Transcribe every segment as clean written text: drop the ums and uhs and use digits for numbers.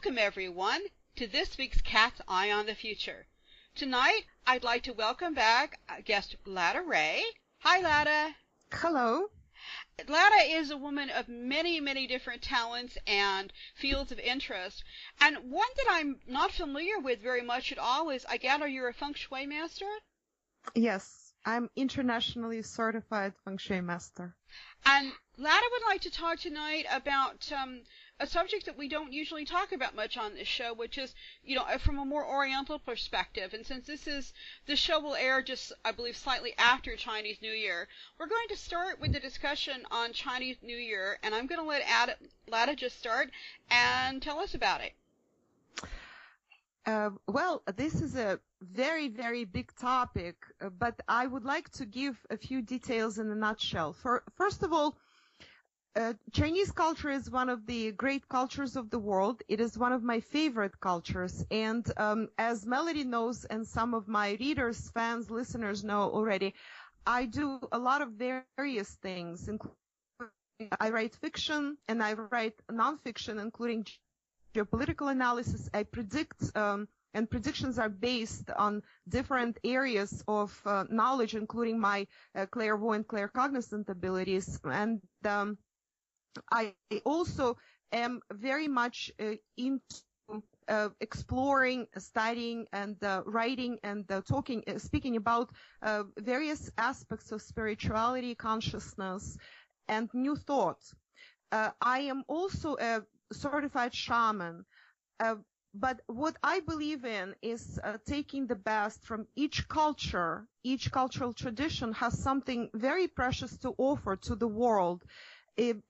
Welcome, everyone, to this week's Cat's Eye on the Future. Tonight, I'd like to welcome back guest Lada Ray. Hi, Lada. Hello. Lada is a woman of many, many different talents and fields of interest. And one that I'm not familiar with very much at all is, I gather you're a Feng Shui master? Yes, I'm internationally certified Feng Shui master. And Lada would like to talk tonight about a subject that we don't usually talk about much on this show, which is, from a more Oriental perspective. And since this show will air just, I believe, slightly after Chinese New Year, we're going to start with the discussion on Chinese New Year, and I'm going to let Lada just start and tell us about it. Well, this is a very, very big topic, but I would like to give a few details in a nutshell. First of all, Chinese culture is one of the great cultures of the world. It is one of my favorite cultures. And as Melodi knows, and some of my readers, fans, listeners know already, I do a lot of various things. I write fiction and I write nonfiction, including geopolitical analysis. I predict, and predictions are based on different areas of knowledge, including my clairvoyant, claircognizant abilities. And I also am very much into exploring, studying, and writing and speaking about various aspects of spirituality, consciousness, and new thought. I am also a certified shaman, but what I believe in is taking the best from each culture. Each cultural tradition has something very precious to offer to the world.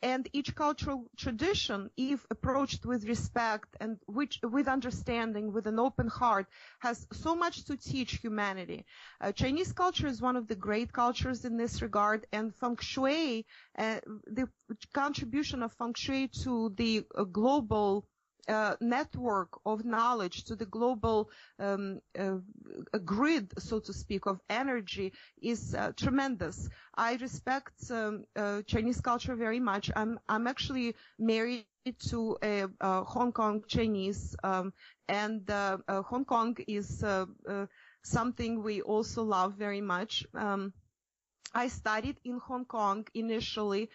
And each cultural tradition, if approached with respect and with understanding, with an open heart, has so much to teach humanity. Chinese culture is one of the great cultures in this regard, and Feng Shui, the contribution of Feng Shui to the global network of knowledge, to the global grid, so to speak, of energy is tremendous. I respect Chinese culture very much. I'm actually married to a Hong Kong Chinese, and Hong Kong is something we also love very much. I studied in Hong Kong initially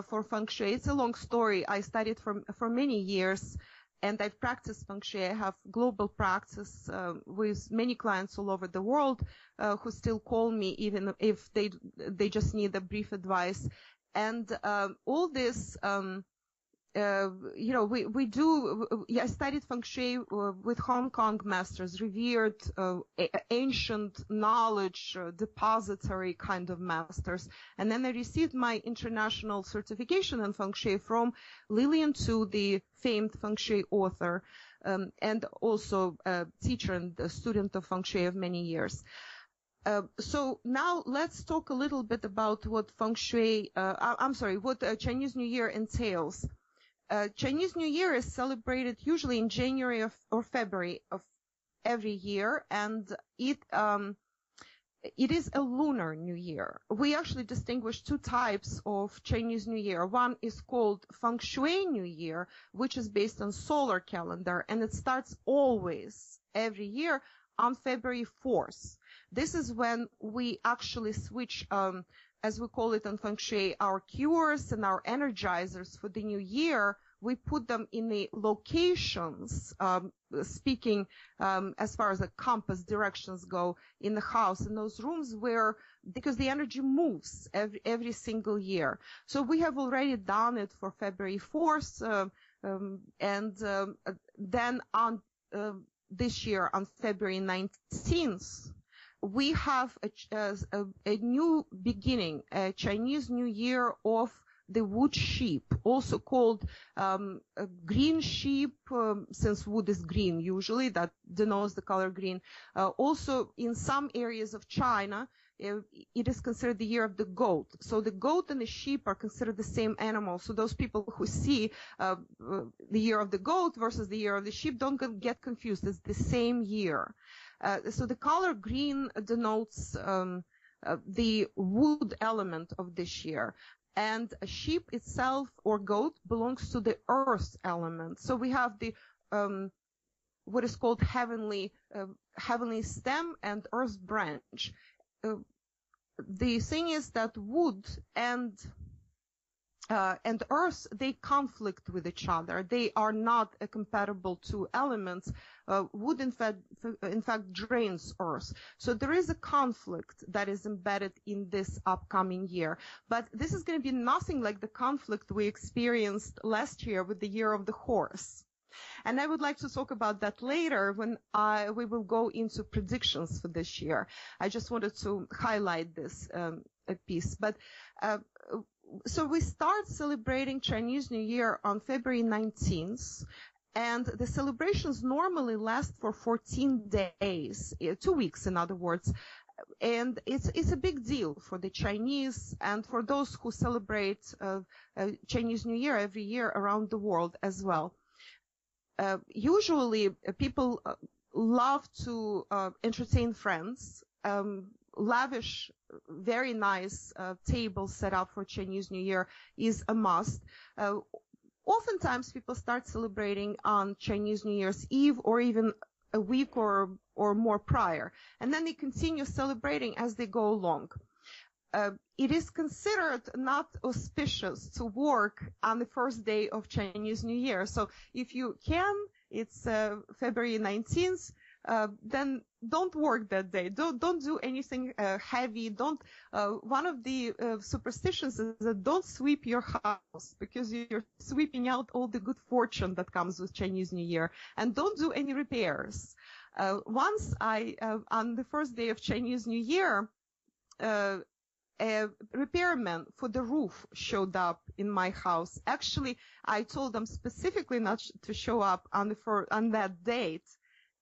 for Feng Shui. It's a long story. I studied for many years. And I've practiced Feng Shui. I have global practice with many clients all over the world who still call me even if they just need a brief advice. And all this, we do. I studied Feng Shui with Hong Kong masters, revered, ancient knowledge depository kind of masters. And then I received my international certification in Feng Shui from Lillian Tu, the famed Feng Shui author, and also a teacher and a student of Feng Shui of many years. So now let's talk a little bit about what Feng Shui, what Chinese New Year entails. Chinese New Year is celebrated usually in January or February of every year, and it is a lunar New Year. We actually distinguish two types of Chinese New Year. One is called Feng Shui New Year, which is based on solar calendar, and it starts always every year on February 4th. This is when we actually switch, as we call it in Feng Shui, our cures and our energizers for the new year. We put them in the locations, speaking as far as the compass directions go in the house, in those rooms because the energy moves every single year. So we have already done it for February 4th, and then on this year on February 19th, we have a new beginning, a Chinese New Year of the wood sheep, also called green sheep, since wood is green usually, that denotes the color green. Also, in some areas of China, it is considered the year of the goat. So the goat and the sheep are considered the same animal. So those people who see the year of the goat versus the year of the sheep don't get confused. It's the same year. So the color green denotes the wood element of this year. And a sheep itself or goat belongs to the earth element. So we have the what is called heavenly stem and earth branch. The thing is that wood and earth, they conflict with each other. They are not compatible two elements. Wood, in fact, drains earth. So there is a conflict that is embedded in this upcoming year. But this is going to be nothing like the conflict we experienced last year with the Year of the Horse. And I would like to talk about that later when we will go into predictions for this year. I just wanted to highlight this piece. But so we start celebrating Chinese New Year on February 19th, and the celebrations normally last for 14 days, 2 weeks in other words, and it's a big deal for the Chinese and for those who celebrate Chinese New Year every year around the world as well. Usually people love to entertain friends, lavish, very nice table set up for Chinese New Year is a must. Oftentimes people start celebrating on Chinese New Year's Eve or even a week or more prior, and then they continue celebrating as they go along. It is considered not auspicious to work on the first day of Chinese New Year. So if you can, it's February 19th, then don't work that day. Don't do anything heavy. One of the superstitions is that don't sweep your house, because you're sweeping out all the good fortune that comes with Chinese New Year. And don't do any repairs. Once on the first day of Chinese New Year, a repairman for the roof showed up in my house. Actually, I told them specifically not to show up on that date,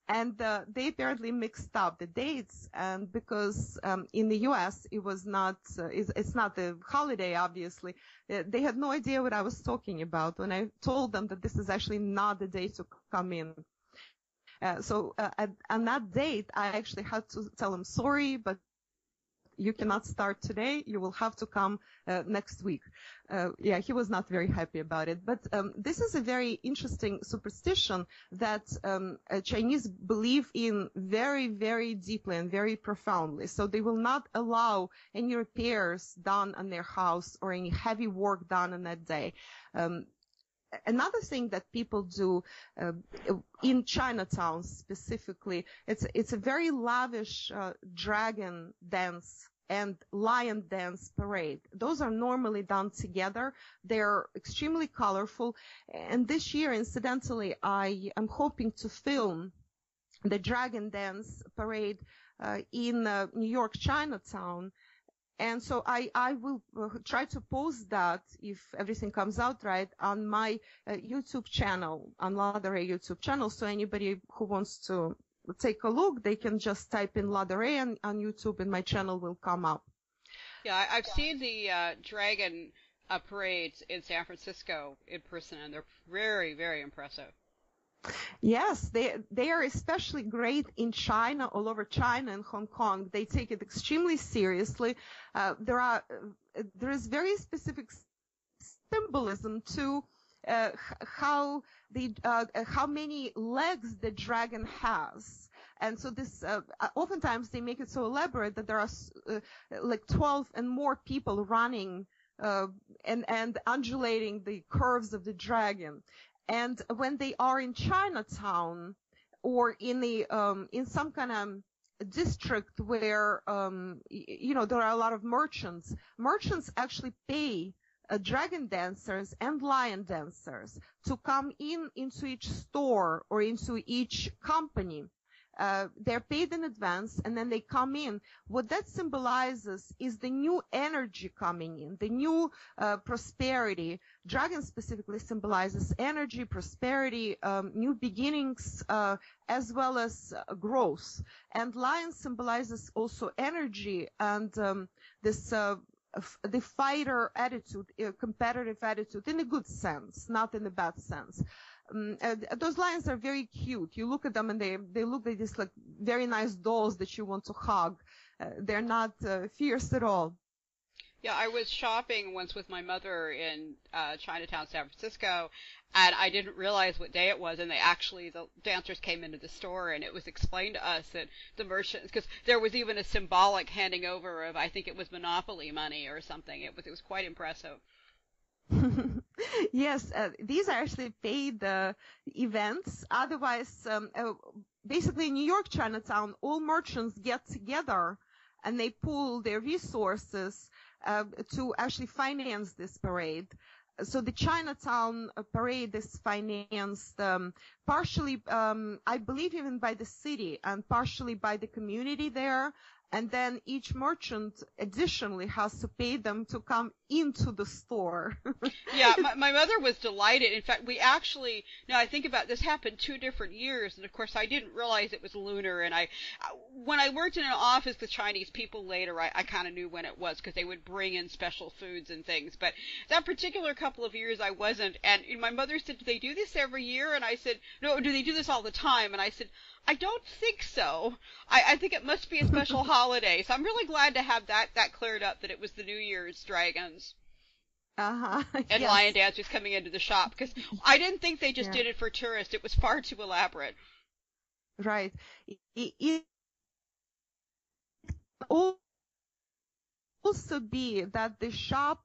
and they apparently mixed up the dates. And because in the U.S. it was not, it's not a holiday, obviously, they had no idea what I was talking about when I told them that this is actually not the day to come in. So on that date, I actually had to tell them, sorry, but you cannot start today. You will have to come next week. Yeah, he was not very happy about it. But this is a very interesting superstition that Chinese believe in very, very deeply and very profoundly. So they will not allow any repairs done on their house or any heavy work done on that day. Another thing that people do in Chinatown specifically, it's a very lavish dragon dance and lion dance parade. Those are normally done together. They're extremely colorful. And this year, incidentally, I am hoping to film the dragon dance parade in New York Chinatown. And so I will try to post that, if everything comes out right, on my YouTube channel, on Lada YouTube channel. So anybody who wants to take a look, they can just type in Lada on YouTube and my channel will come up. Yeah, I've seen the dragon parades in San Francisco in person, and they're very, very impressive. Yes, they are especially great in China, all over China and Hong Kong. They take it extremely seriously. There is very specific symbolism to how many legs the dragon has. And so this, oftentimes they make it so elaborate that there are like 12 and more people running and undulating the curves of the dragon. And when they are in Chinatown or in some kind of district where, there are a lot of merchants actually pay dragon dancers and lion dancers to come into each store or into each company. They're paid in advance and then they come in. What that symbolizes is the new energy coming in, the new prosperity. Dragon specifically symbolizes energy, prosperity, new beginnings, as well as growth. And lion symbolizes also energy and the fighter attitude, competitive attitude, in a good sense, not in a bad sense. Those lions are very cute. You look at them and they look like these like very nice dolls that you want to hug. They're not fierce at all. Yeah, I was shopping once with my mother in Chinatown, San Francisco, and I didn't realize what day it was, and the dancers came into the store, and it was explained to us that the merchants, because there was even a symbolic handing over of, I think it was Monopoly money or something. It was quite impressive. Yes, these are actually paid events. Otherwise, basically in New York Chinatown, all merchants get together and they pool their resources to actually finance this parade. So the Chinatown parade is financed partially, I believe, even by the city and partially by the community there. And then each merchant additionally has to pay them to come into the store. Yeah, my mother was delighted. In fact, we actually, now I think about this, happened 2 different years, and of course I didn't realize it was lunar, and when I worked in an office with Chinese people later, I kind of knew when it was, because they would bring in special foods and things, but that particular couple of years I wasn't, and my mother said, do they do this every year? And I said, no, do they do this all the time? And I said, I don't think so. I think it must be a special holiday. So I'm really glad to have that cleared up, that it was the New Year's dragons Uh-huh. and Yes. lion dancers coming into the shop. Because I didn't think they just Yeah. did it for tourists. It was far too elaborate. Right. It also be that the shop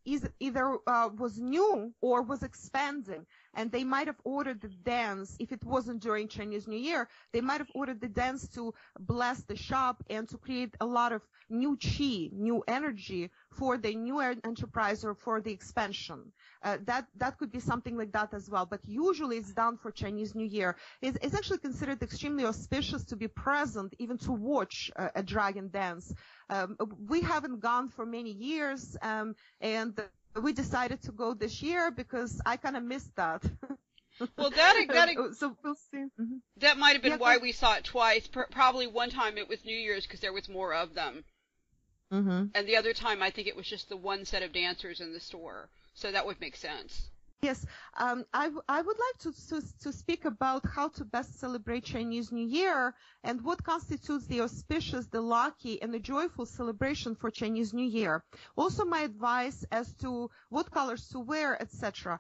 is either was new or was expanding, and they might have ordered the dance. If it wasn't during Chinese New Year, they might have ordered the dance to bless the shop and to create a lot of new chi, new energy for the new enterprise or for the expansion. That could be something like that as well. But usually it's done for Chinese New Year. It's actually considered extremely auspicious to be present, even to watch a dragon dance. We haven't gone for many years, and we decided to go this year because I kind of missed that. Well, So we'll see. Mm-hmm. that might have been Yeah, why we saw it twice. Probably one time it was New Year's because there was more of them. Mm-hmm. And the other time I think it was just the one set of dancers in the store. So that would make sense. Yes, I would like to speak about how to best celebrate Chinese New Year and what constitutes the auspicious, the lucky, and the joyful celebration for Chinese New Year. Also, my advice as to what colors to wear, etc.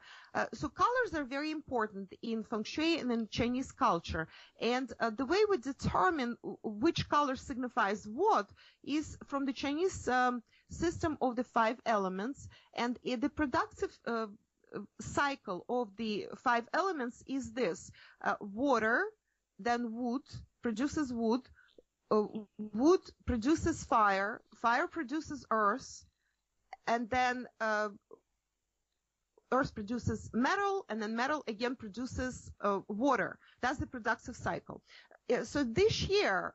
So colors are very important in Feng Shui and in Chinese culture. And the way we determine which color signifies what is from the Chinese system of the 5 elements, and the productive cycle of the 5 elements is this: water, then wood produces wood, wood produces fire, fire produces earth, and then earth produces metal, and then metal again produces water. That's the productive cycle. So this year,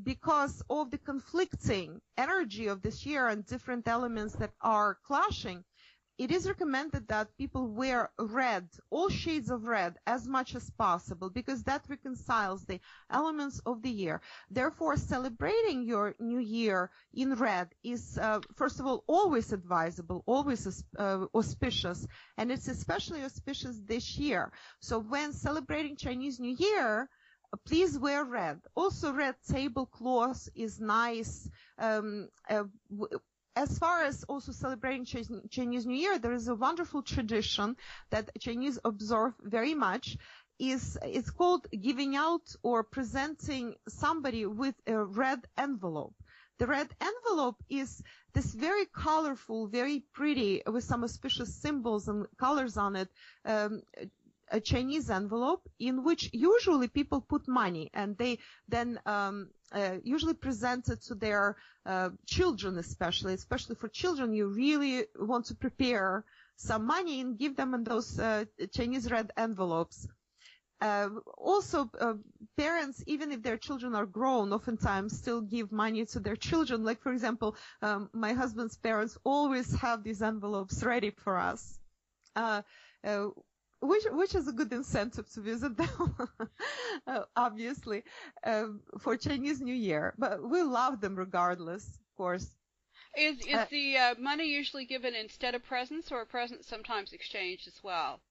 because of the conflicting energy of this year and different elements that are clashing, it is recommended that people wear red, all shades of red, as much as possible, because that reconciles the elements of the year. Therefore, celebrating your new year in red is, first of all, always advisable, always auspicious, and it's especially auspicious this year. So when celebrating Chinese New Year, please wear red. Also, red tablecloth is nice. As far as also celebrating Chinese New Year, there is a wonderful tradition that Chinese observe very much. It's called giving out or presenting somebody with a red envelope. The red envelope is this very colorful, very pretty, with some auspicious symbols and colors on it, a Chinese envelope in which usually people put money, and they then usually present it to their children, especially for children. You really want to prepare some money and give them in those Chinese red envelopes. Also, parents, even if their children are grown, oftentimes still give money to their children. Like, for example, my husband's parents always have these envelopes ready for us. Which is a good incentive to visit them, obviously, for Chinese New Year. But we love them regardless, of course. Is the money usually given instead of presents, or presents sometimes exchanged as well?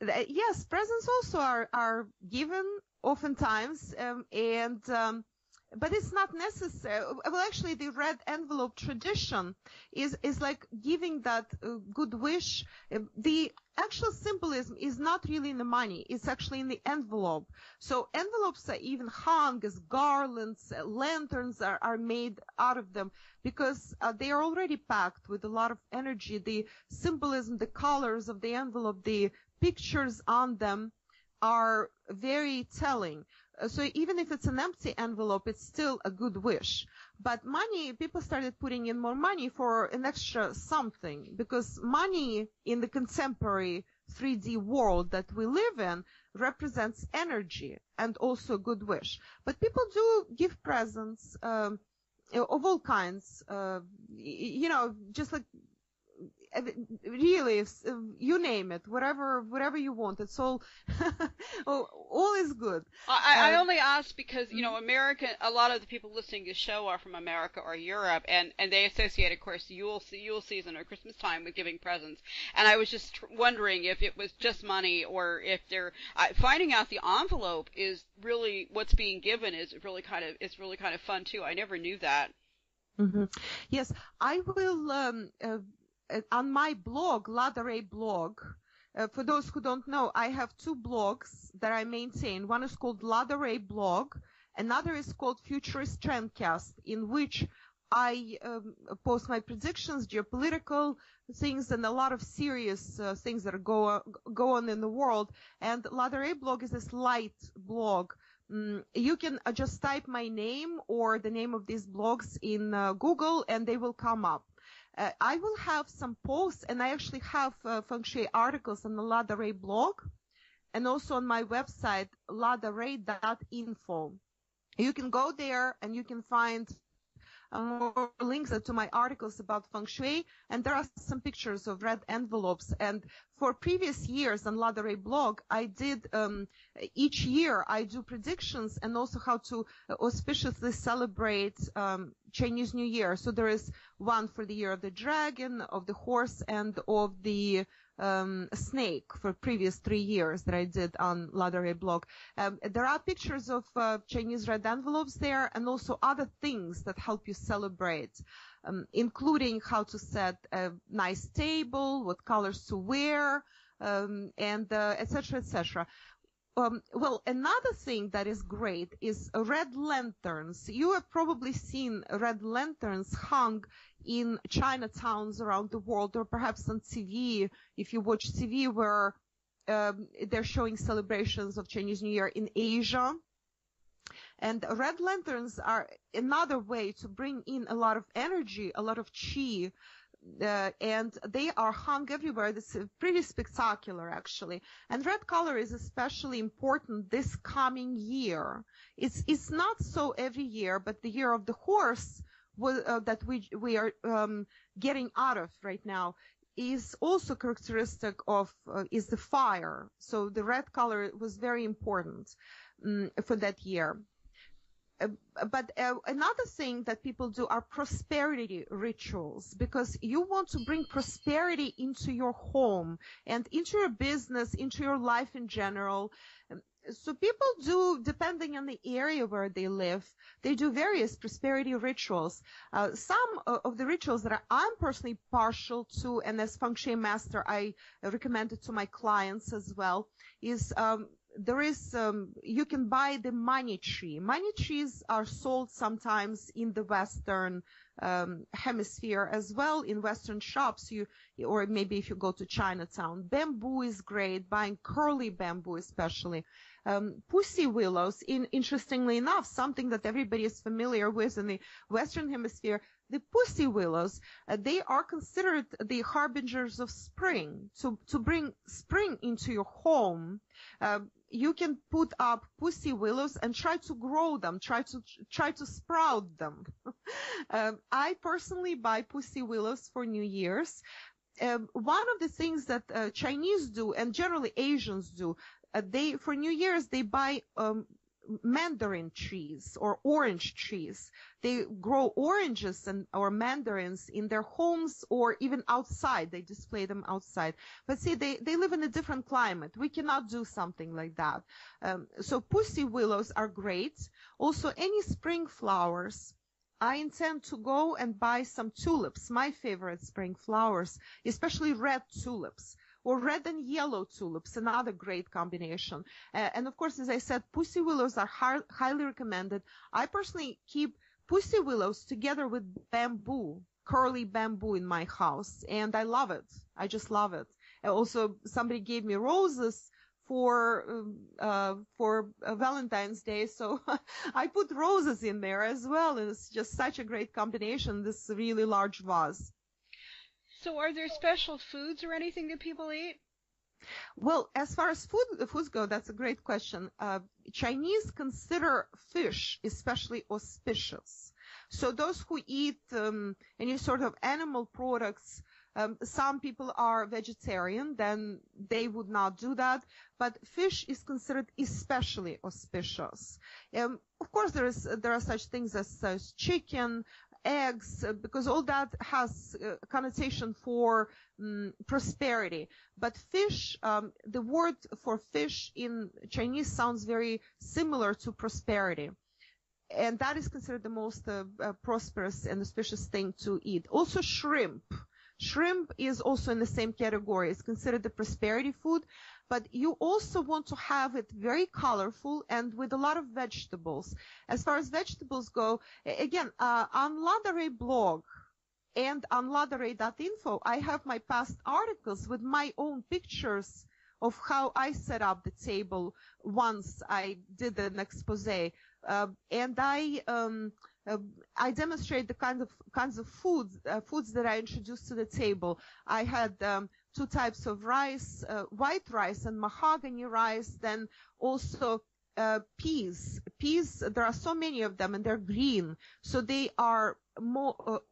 Yes, presents also are given oftentimes, and but it's not necessary. Well, actually, the red envelope tradition is like giving that good wish. The actual symbolism is not really in the money. It's actually in the envelope. So envelopes are even hung as garlands, lanterns are made out of them because they are already packed with a lot of energy. The symbolism, the colors of the envelope, the pictures on them are very telling. So even if it's an empty envelope, it's still a good wish. But money, people started putting in more money for an extra something, because money in the contemporary 3D world that we live in represents energy and also good wish. But people do give presents of all kinds, just like really, you name it, whatever you want. It's all, all is good. I only ask because, a lot of the people listening to the show are from America or Europe, and they associate, of course, Yule season or Christmas time with giving presents. And I was just wondering if it was just money, or if they're finding out the envelope is really what's being given is really kind of fun too. I never knew that. Mm-hmm. Yes, I will. On my blog, Lada blog, for those who don't know, I have two blogs that I maintain. One is called Lada blog. Another is called Futurist Trendcast, in which I post my predictions, geopolitical things, and a lot of serious things that go on in the world. And Lada blog is this light blog. You can just type my name or the name of these blogs in Google, and they will come up. I will have some posts, and I actually have Feng Shui articles on the Lada blog, and also on my website, ladaray.info. You can go there, and you can find more links to my articles about Feng Shui, and there are some pictures of red envelopes. And for previous years on Lada blog, I did, each year I do predictions and also how to auspiciously celebrate Chinese New Year. So there is one for the year of the dragon, of the horse, and of the snake for previous 3 years that I did on Lada blog. There are pictures of Chinese red envelopes there, and also other things that help you celebrate, including how to set a nice table, what colors to wear, and et cetera, et cetera. Well, another thing that is great is red lanterns. You have probably seen red lanterns hung in Chinatowns around the world, or perhaps on TV, if you watch TV, where they're showing celebrations of Chinese New Year in Asia. And red lanterns are another way to bring in a lot of energy, a lot of chi, and they are hung everywhere. This is pretty spectacular, actually. And red color is especially important this coming year. It's not so every year, but the year of the horse that we are getting out of right now is also characteristic of is the fire. So the red color was very important for that year. But another thing that people do are prosperity rituals, because you want to bring prosperity into your home and into your business, into your life in general. So people do, depending on the area where they live, they do various prosperity rituals. Some of the rituals that I'm personally partial to, and as Feng Shui master, I recommend it to my clients as well, is there is, you can buy the money tree. Money trees are sold sometimes in the Western hemisphere as well, in Western shops, or maybe if you go to Chinatown. Bamboo is great, buying curly bamboo especially. Pussy willows, interestingly enough, something that everybody is familiar with in the Western hemisphere, the pussy willows, they are considered the harbingers of spring. To bring spring into your home, you can put up pussy willows and try to grow them, try to sprout them. I personally buy pussy willows for New Year's. One of the things that Chinese do, and generally Asians do, for New Year's they buy mandarin trees or orange trees. They grow oranges or mandarins in their homes or even outside. They display them outside. But see, they live in a different climate. We cannot do something like that. So pussy willows are great. Also, any spring flowers. I intend to go and buy some tulips, my favorite spring flowers, especially red tulips. Or red and yellow tulips, another great combination. And of course, as I said, pussy willows are highly recommended. I personally keep pussy willows together with bamboo, curly bamboo in my house, and I love it. I just love it. And also, somebody gave me roses for Valentine's Day, so I put roses in there as well. And it's just such a great combination, this really large vase. So are there special foods or anything that people eat? Well, as far as foods go, that's a great question. Chinese consider fish especially auspicious. So those who eat any sort of animal products, some people are vegetarian, then they would not do that. But fish is considered especially auspicious. Of course, there are such things as chicken, eggs, because all that has a connotation for prosperity. But fish, the word for fish in Chinese sounds very similar to prosperity. And that is considered the most prosperous and auspicious thing to eat. Also shrimp. Shrimp is also in the same category. It's considered the prosperity food, but you also want to have it very colorful and with a lot of vegetables. As far as vegetables go, again, on Lada blog and on ladare.info, I have my past articles with my own pictures of how I set up the table once I did an expose. And I demonstrate the kinds of foods that I introduced to the table. I had 2 types of rice, white rice and mahogany rice, then also peas. Peas, there are so many of them, and they're green, so they are more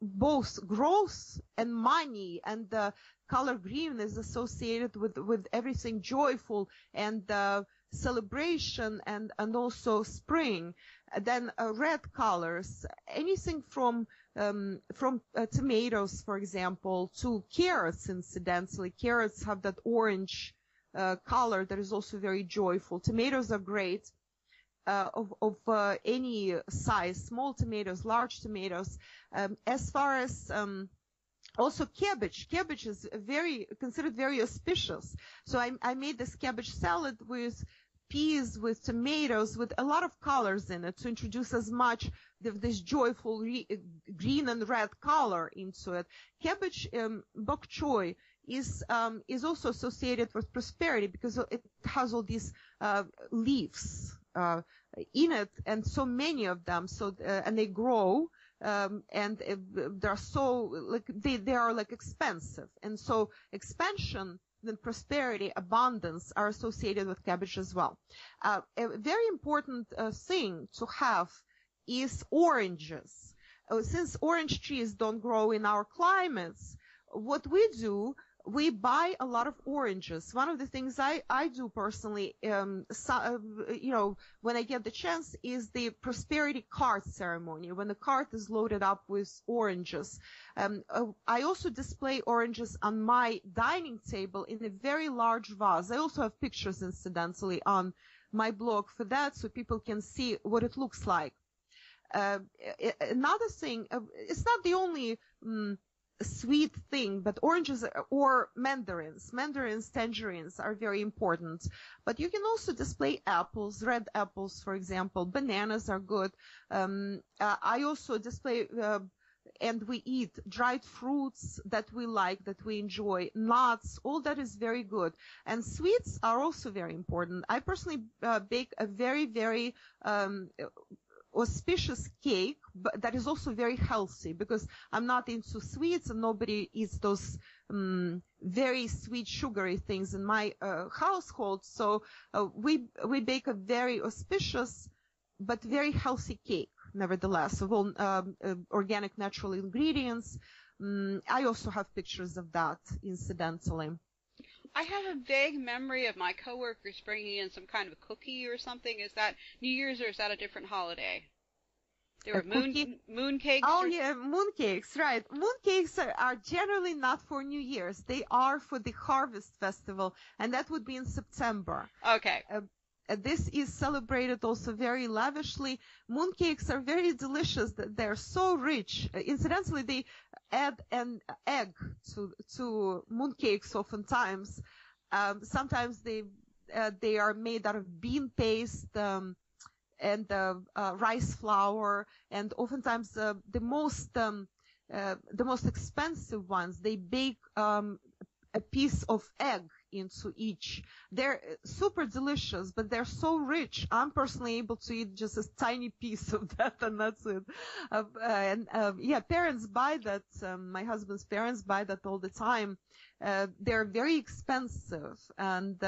both growth and money, and the color green is associated with everything joyful and celebration and also spring. Then red colors, anything from tomatoes, for example, to carrots. Incidentally, carrots have that orange color that is also very joyful. Tomatoes are great, of any size, small tomatoes, large tomatoes. As far as also cabbage is considered very auspicious. So I made this cabbage salad with peas, with tomatoes, with a lot of colors in it to introduce as much of this joyful green and red color into it. Cabbage, bok choy, is also associated with prosperity because it has all these leaves in it, and so many of them. So and they grow. And they are so they are expensive, and so expansion, then prosperity, abundance are associated with cabbage as well. A very important thing to have is oranges. Since orange trees don't grow in our climates, what we do, we buy a lot of oranges. One of the things I do personally, when I get the chance, is the prosperity cart ceremony, when the cart is loaded up with oranges. I also display oranges on my dining table in a very large vase. I also have pictures, incidentally, on my blog for that, so people can see what it looks like. Another thing, it's not the only sweet thing, but oranges or mandarins, tangerines are very important. But you can also display apples, red apples, for example. Bananas are good. I also display, and we eat dried fruits that we like, that we enjoy, nuts, all that is very good. And sweets are also very important. I personally bake a very, very auspicious cake, but that is also very healthy, because I'm not into sweets and nobody eats those very sweet, sugary things in my household. So we bake a very auspicious but very healthy cake, nevertheless, of all organic, natural ingredients. I also have pictures of that, incidentally. I have a vague memory of my coworkers bringing in some kind of cookie or something. Is that New Year's or is that a different holiday? There were moon cakes. Oh, yeah, mooncakes, right. Mooncakes are generally not for New Year's. They are for the Harvest Festival, and that would be in September. Okay. This is celebrated also very lavishly. Mooncakes are very delicious. They're so rich. Incidentally, they add an egg to mooncakes oftentimes. Sometimes they are made out of bean paste and rice flour, and oftentimes the most expensive ones, they bake a piece of egg into each. They're super delicious, but they're so rich. I'm personally able to eat just a tiny piece of that, and that's it. Parents buy that. My husband's parents buy that all the time. They're very expensive, and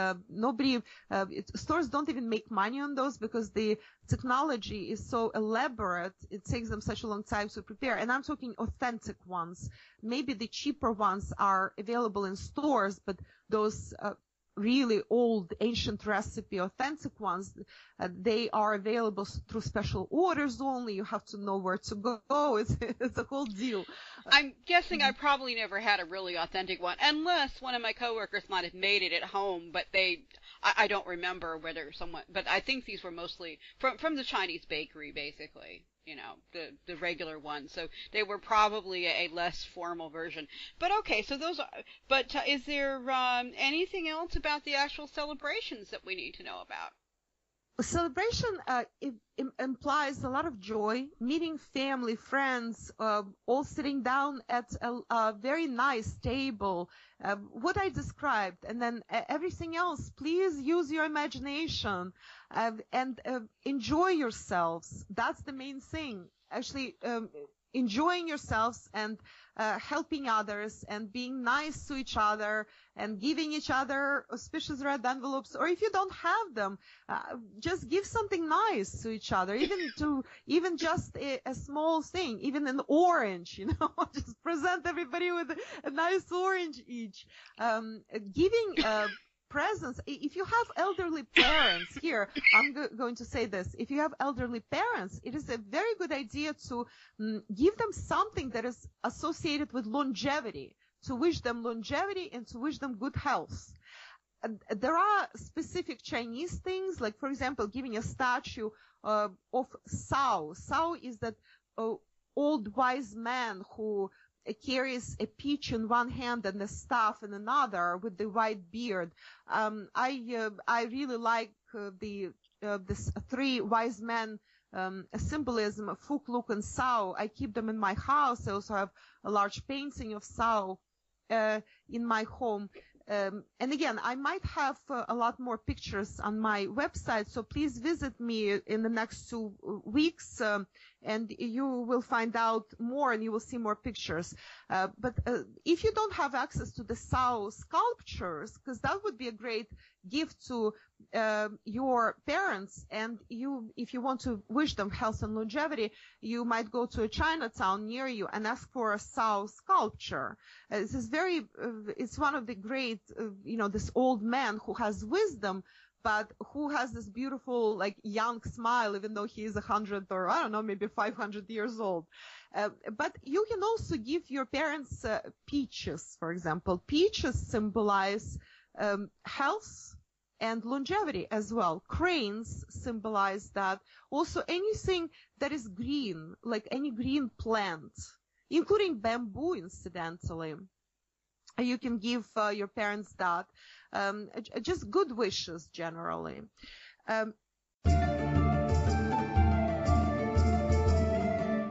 stores don't even make money on those because the technology is so elaborate. It takes them such a long time to prepare. And I'm talking authentic ones. Maybe the cheaper ones are available in stores, but those really old, ancient recipe, authentic ones, they are available through special orders only. You have to know where to go. It's a whole deal. I'm guessing I probably never had a really authentic one, unless one of my coworkers might have made it at home, but I don't remember whether someone, but I think these were mostly from the Chinese bakery, basically. You know, the regular ones. So they were probably a less formal version. But okay, so those are, but is there anything else about the actual celebrations that we need to know about? Celebration it implies a lot of joy, meeting family, friends, all sitting down at a very nice table, what I described, and then everything else. Please use your imagination and enjoy yourselves. That's the main thing. Actually, enjoying yourselves and helping others and being nice to each other and giving each other auspicious red envelopes, or if you don't have them, just give something nice to each other, even just a small thing, even an orange, just present everybody with a nice orange each. Giving presents. If you have elderly parents here, I'm going to say this. If you have elderly parents, it is a very good idea to give them something that is associated with longevity, to wish them longevity and to wish them good health. There are specific Chinese things, like, for example, giving a statue of Sao. Sao is that old wise man who carries a peach in one hand and a staff in another with the white beard. I really like this three wise men symbolism, Fuk, Luk, and Sao. I keep them in my house. I also have a large painting of Sao in my home. And again, I might have a lot more pictures on my website, so please visit me in the next 2 weeks, and you will find out more and you will see more pictures. But if you don't have access to the Sao sculptures, because that would be a great gift to your parents, and if you want to wish them health and longevity, you might go to a Chinatown near you and ask for a Sao sculpture. This is it's one of the great, this old man who has wisdom, but who has this beautiful, like, young smile, even though he is 100 or, I don't know, maybe 500 years old. But you can also give your parents peaches, for example. Peaches symbolize health and longevity as well. Cranes symbolize that. Also, anything that is green, like any green plant, including bamboo, incidentally. You can give your parents that. Just good wishes, generally.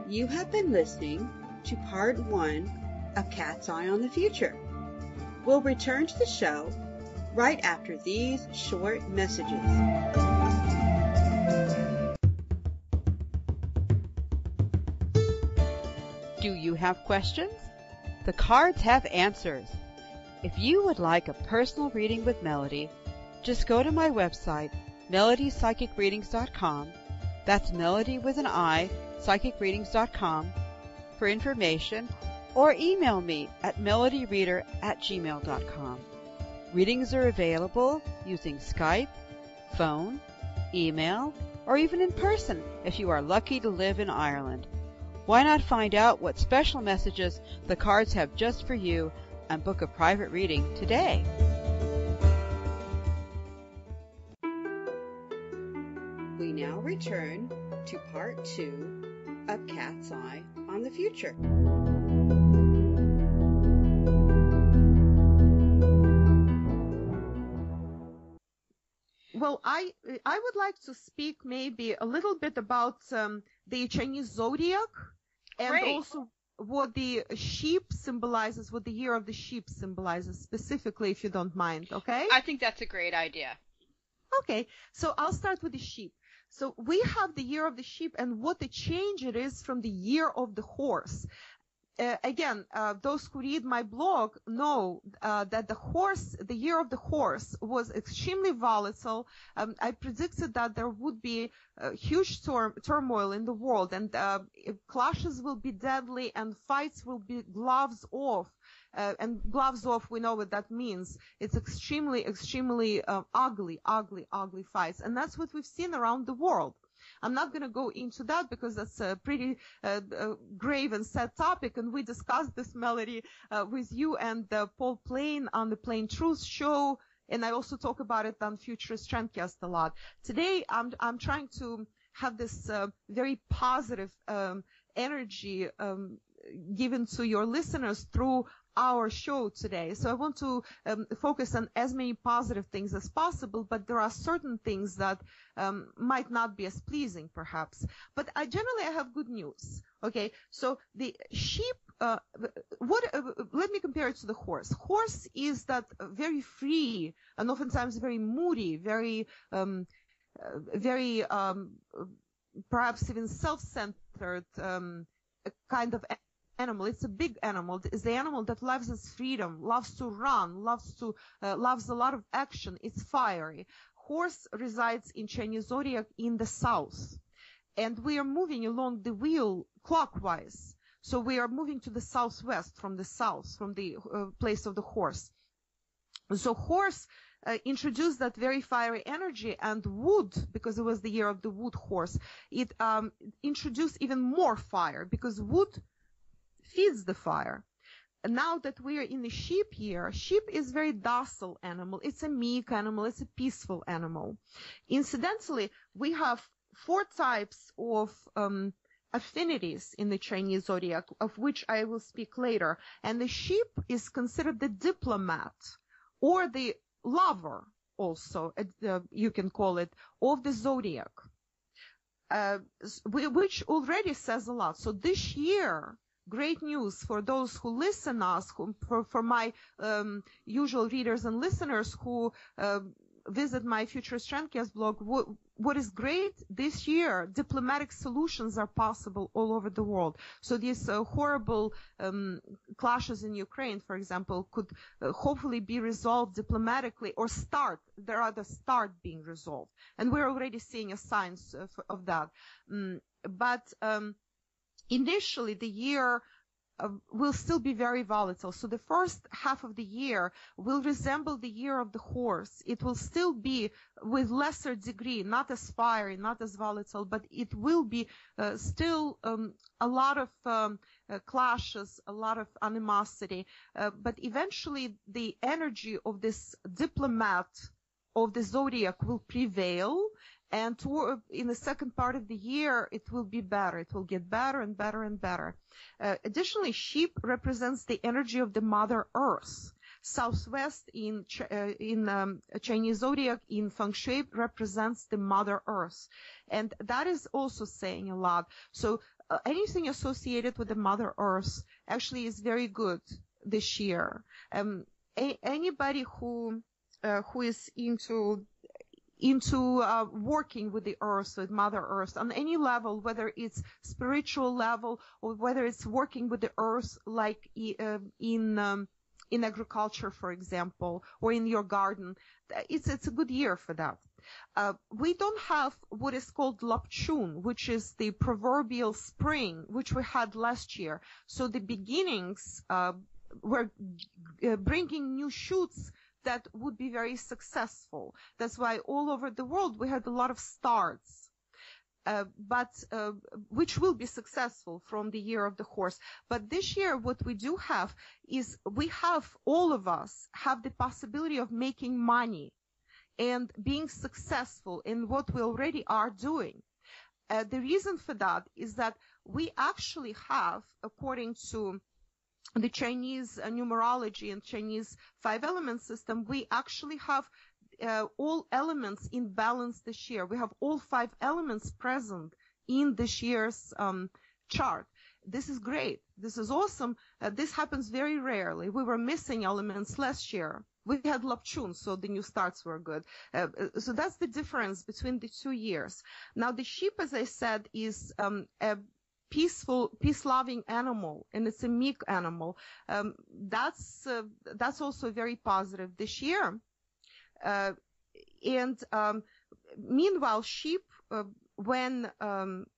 You have been listening to part 1 of Cat's Eye on the Future. We'll return to the show right after these short messages. Do you have questions? The cards have answers. If you would like a personal reading with Melody, just go to my website, melodipsychicreadings.com. That's Melody with an I, psychicreadings.com, for information, or email me at melodyreader@gmail.com. Readings are available using Skype, phone, email, or even in person if you are lucky to live in Ireland. Why not find out what special messages the cards have just for you and book a private reading today? We now return to part 2 of Cat's Eye on the Future. Well, I would like to speak maybe a little bit about the Chinese Zodiac and Great. also what the sheep symbolizes, what the year of the sheep symbolizes specifically, if you don't mind, okay? I think that's a great idea. Okay, so I'll start with the sheep. So we have the year of the sheep and what a change it is from the year of the horse. Again, those who read my blog know that the year of the horse was extremely volatile. I predicted that there would be huge turmoil in the world, and clashes will be deadly, and fights will be gloves off. And gloves off, we know what that means. It's extremely, extremely ugly fights, and that's what we've seen around the world. I'm not going to go into that because that's a pretty grave and sad topic, and we discussed this, Melody, with you and Paul Plain on the Plain Truth show, and I also talk about it on Futurist Trendcast a lot. Today, I'm trying to have this very positive energy given to your listeners through our show today. So I want to focus on as many positive things as possible, but there are certain things that might not be as pleasing, perhaps. But generally, I have good news. Okay, so the sheep, let me compare it to the horse. Horse is that very free and oftentimes very moody, very perhaps even self-centered kind of animal. It's a big animal. It's the animal that loves its freedom, loves to run, loves a lot of action. It's fiery. Horse resides in Chinese Zodiac in the south, and we are moving along the wheel clockwise. So we are moving to the southwest from the south, from the place of the horse. So horse introduced that very fiery energy, and wood, because it was the year of the wood horse, it introduced even more fire, because wood feeds the fire. And now that we are in the sheep year, sheep is a very docile animal. It's a meek animal. It's a peaceful animal. Incidentally, we have 4 types of affinities in the Chinese Zodiac, of which I will speak later. And the sheep is considered the diplomat, or the lover also, you can call it, of the Zodiac, which already says a lot. So this year, great news for those who listen us, for my usual readers and listeners who visit my Futurist Trendcast blog. What is great this year, diplomatic solutions are possible all over the world. So these horrible clashes in Ukraine, for example, could hopefully be resolved diplomatically, or start being resolved. And we're already seeing a signs of that. But initially, the year will still be very volatile. So the first half of the year will resemble the year of the horse. It will still be with lesser degree, not as fiery, not as volatile, but it will be still a lot of clashes, a lot of animosity. But eventually the energy of this diplomat of the Zodiac will prevail. And in the second part of the year, it will be better. It will get better and better and better. Additionally, sheep represents the energy of the Mother Earth. Southwest in Chinese Zodiac in Feng Shui represents the Mother Earth. And that is also saying a lot. So anything associated with the Mother Earth actually is very good this year. Anybody who is into working with the earth, with Mother Earth, on any level, whether it's spiritual level or whether it's working with the earth, like in agriculture, for example, or in your garden, it's a good year for that. We don't have what is called Lapchun, which is the proverbial spring, which we had last year. So the beginnings were bringing new shoots that would be very successful. That's why all over the world we had a lot of starts. But which will be successful from the year of the horse. But this year, what we do have is all of us have the possibility of making money and being successful in what we already are doing. The reason for that is that we actually have, according to the Chinese numerology and Chinese 5-element system, we actually have all elements in balance this year. We have all 5 elements present in this year's chart. This is great. This is awesome. This happens very rarely. We were missing elements last year. We had Lapchun, so the new starts were good. So that's the difference between the 2 years. Now, the sheep, as I said, is a peaceful, peace-loving animal, and it's a meek animal. That's also very positive this year. Meanwhile, sheep, when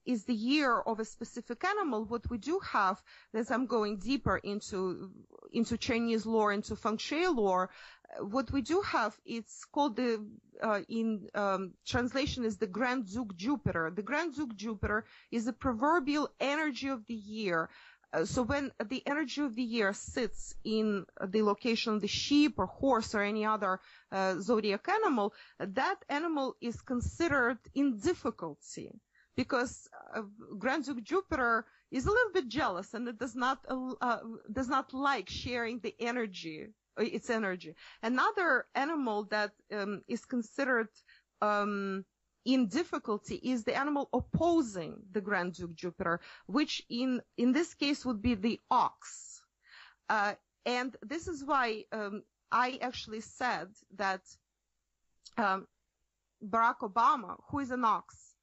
is the year of a specific animal, what we do have, as I'm going deeper into Chinese lore, into Feng Shui lore, what we do have, it's called in translation is the Grand Duke Jupiter. The Grand Duke Jupiter is the proverbial energy of the year. So when the energy of the year sits in the location of the sheep or horse or any other zodiac animal, that animal is considered in difficulty because Grand Duke Jupiter is a little bit jealous and it does not like sharing the energy, its energy. Another animal that is considered in difficulty is the animal opposing the Grand Duke Jupiter, which in this case would be the ox. And this is why I actually said that Barack Obama, who is an ox,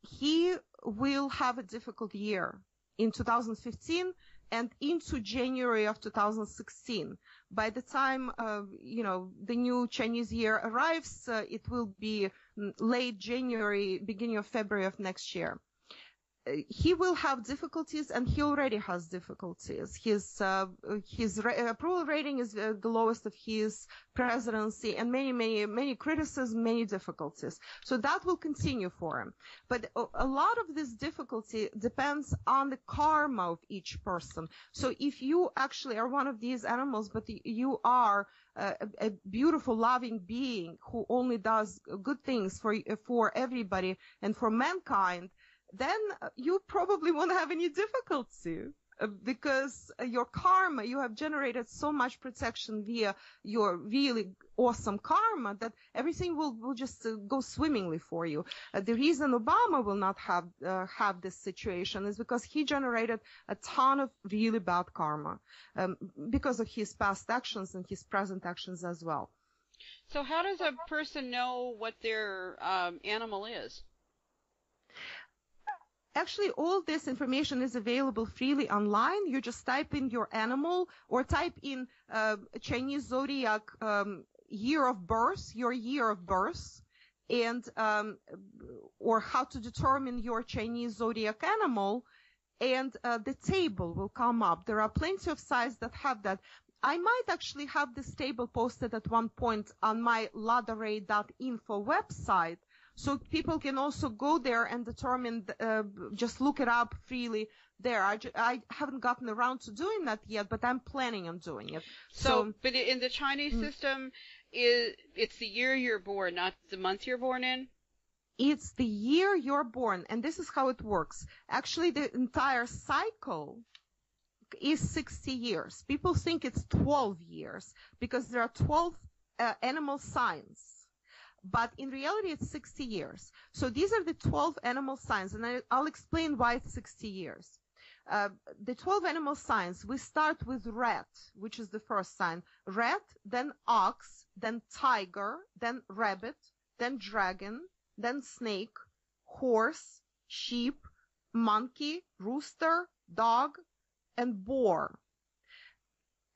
he will have a difficult year in 2015 and into January of 2016. By the time, the new Chinese year arrives, it will be late January, beginning of February of next year. He will have difficulties, and he already has difficulties. His approval rating is the lowest of his presidency, and many criticisms, many difficulties. So that will continue for him. But a lot of this difficulty depends on the karma of each person. So if you actually are one of these animals, but you are a beautiful, loving being who only does good things for everybody and for mankind, then you probably won't have any difficulty because your karma, you have generated so much protection via your really awesome karma that everything will just go swimmingly for you. The reason Obama will not have this situation is because he generated a ton of really bad karma because of his past actions and his present actions as well. So how does a person know what their animal is? Actually, all this information is available freely online. You just type in your animal or type in Chinese Zodiac year of birth, your year of birth, and or how to determine your Chinese Zodiac animal, and the table will come up. There are plenty of sites that have that. I might actually have this table posted at one point on my ladaray.info website, so people can also go there and determine, just look it up freely there. I haven't gotten around to doing that yet, but I'm planning on doing it. So but in the Chinese system, it's the year you're born, not the month you're born in? It's the year you're born, and this is how it works. Actually, the entire cycle is 60 years. People think it's 12 years because there are 12 animal signs. But in reality, it's 60 years. So these are the 12 animal signs, and I'll explain why it's 60 years. The 12 animal signs, we start with rat, which is the first sign. Rat, then ox, then tiger, then rabbit, then dragon, then snake, horse, sheep, monkey, rooster, dog, and boar.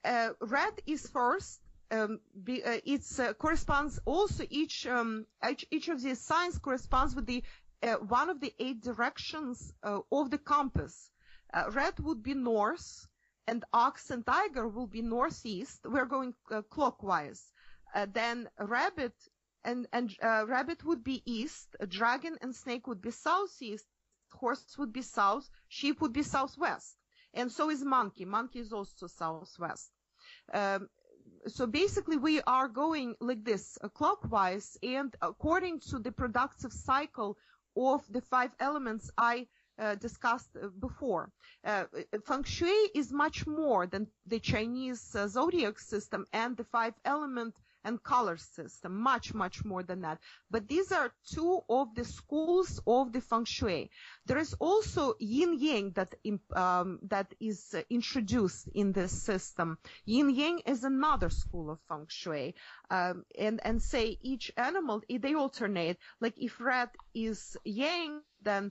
Rat is first. It corresponds also each of these signs corresponds with the one of the 8 directions of the compass. Red would be north, and ox and tiger will be northeast. We're going clockwise. Then rabbit and rabbit would be east, dragon and snake would be southeast, horse would be south, sheep would be southwest, and so is monkey. Monkey is also southwest. So basically we are going like this, clockwise, and according to the productive cycle of the 5 elements I discussed before. Feng Shui is much more than the Chinese zodiac system and the 5 element and color system, much more than that. But these are 2 of the schools of the Feng Shui. There is also Yin Yang that is introduced in this system. Yin Yang is another school of Feng Shui, and say each animal, they alternate. Like if rat is Yang, then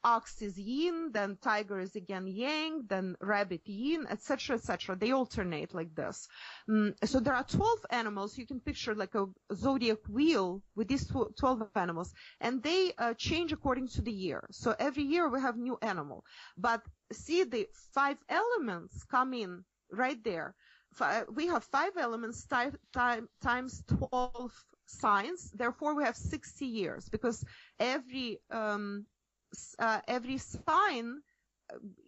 ox is yin, then tiger is again yang, then rabbit yin, etc., etc. They alternate like this. So there are 12 animals. You can picture like a zodiac wheel with these 12 animals, and they change according to the year. So every year we have new animal. But see, the 5 elements come in right there. We have 5 elements times 12 signs. Therefore, we have 60 years, because every sign,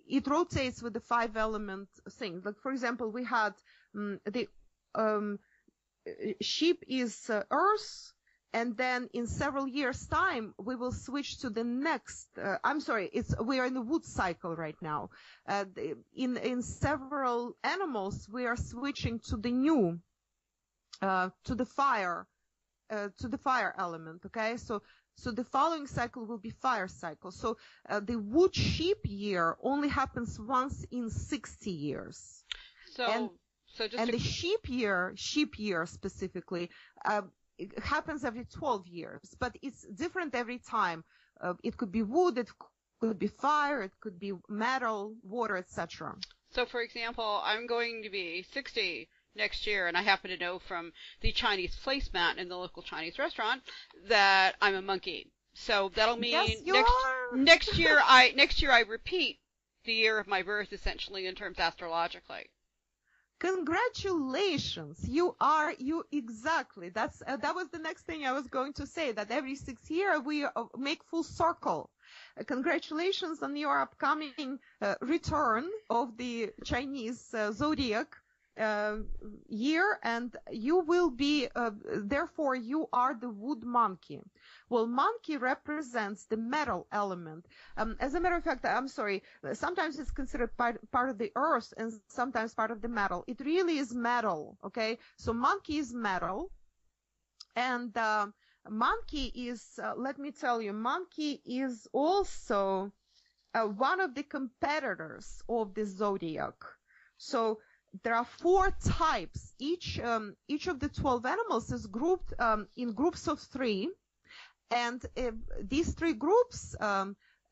it rotates with the 5 element thing. Like for example, we had the sheep is earth, and then in several years time we will switch to the next. We are in the wood cycle right now. In several animals we are switching to the new, to the fire element. Okay, so the following cycle will be fire cycle. So the wood sheep year only happens once in 60 years. The sheep year specifically, it happens every 12 years, but it's different every time. It could be wood, it could be fire, it could be metal, water, etc. So for example, I'm going to be 60 next year, and I happen to know from the Chinese placemat in the local Chinese restaurant that I'm a monkey. So that'll mean next year I repeat the year of my birth, essentially, in terms astrologically. Congratulations! Exactly. That was the next thing I was going to say, that every 6 years we make full circle. Congratulations on your upcoming return of the Chinese Zodiac year, and you will be, therefore you are the wood monkey. Well, monkey represents the metal element. As a matter of fact, I'm sorry, sometimes it's considered part of the earth and sometimes part of the metal. It really is metal, okay? So monkey is metal, and monkey is, let me tell you, monkey is also one of the competitors of the zodiac. So there are 4 types. Each of the 12 animals is grouped in groups of 3, and these 3 groups,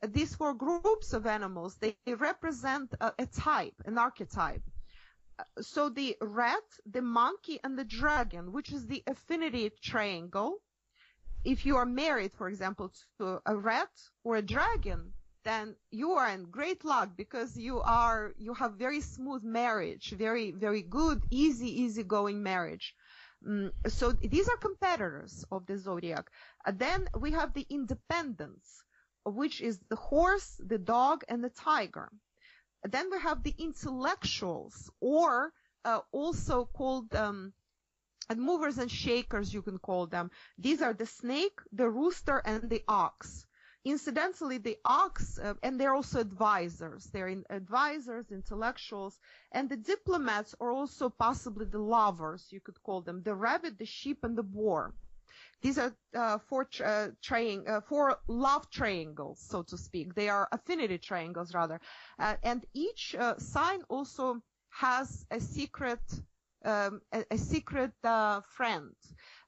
these 4 groups of animals, they represent a type, an archetype. So the rat, the monkey, and the dragon, which is the affinity triangle. If you are married, for example, to a rat or a dragon, then you are in great luck, because you have very smooth marriage, very, very good, easy-going marriage. So these are competitors of the zodiac. Then we have the independents, which is the horse, the dog, and the tiger. Then we have the intellectuals, or also called movers and shakers, you can call them. These are the snake, the rooster, and the ox. Incidentally, the ox, and they're also advisors. They're advisors, intellectuals, and the diplomats are also possibly the lovers, you could call them. The rabbit, the sheep, and the boar. These are 4 love triangles, so to speak. They are affinity triangles, rather. And each sign also has a secret friend.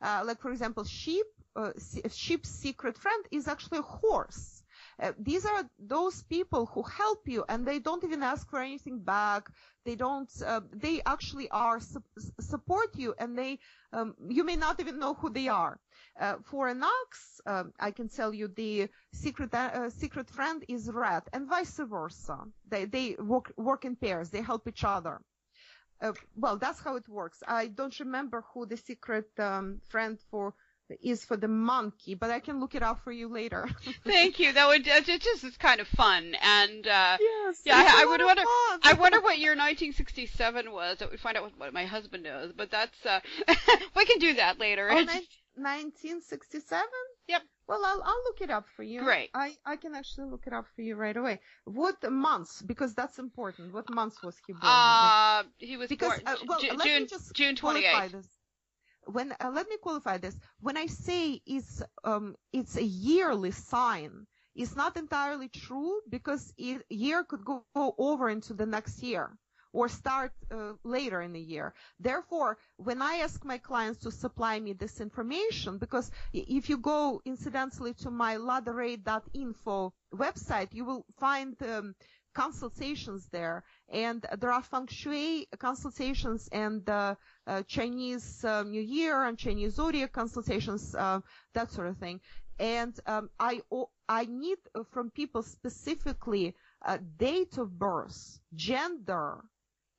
Like, for example, sheep's secret friend is actually a horse. These are those people who help you, and they don't even ask for anything back. They actually support you, and you may not even know who they are. For an ox, I can tell you the secret friend is rat, and vice versa. They work in pairs. They help each other. Well, that's how it works. I don't remember who the secret friend is for the monkey, but I can look it up for you later. Thank you. It just is kind of fun, and yes, yeah, I would wonder. I wonder what year 1967 was. That we find out what my husband knows, but that's we can do that later. Oh, 1967. Yep. Well, I'll look it up for you. Great. I can actually look it up for you right away. What months? Because that's important. What months was he born? He was because, born June 28th. Let me qualify this. When I say it's a yearly sign, it's not entirely true because year could go over into the next year or start later in the year. Therefore, when I ask my clients to supply me this information, because if you go incidentally to my ladaray.info website, you will find consultations there, and there are Feng Shui consultations and Chinese New Year and Chinese Zodiac consultations, that sort of thing. And I need from people specifically date of birth, gender,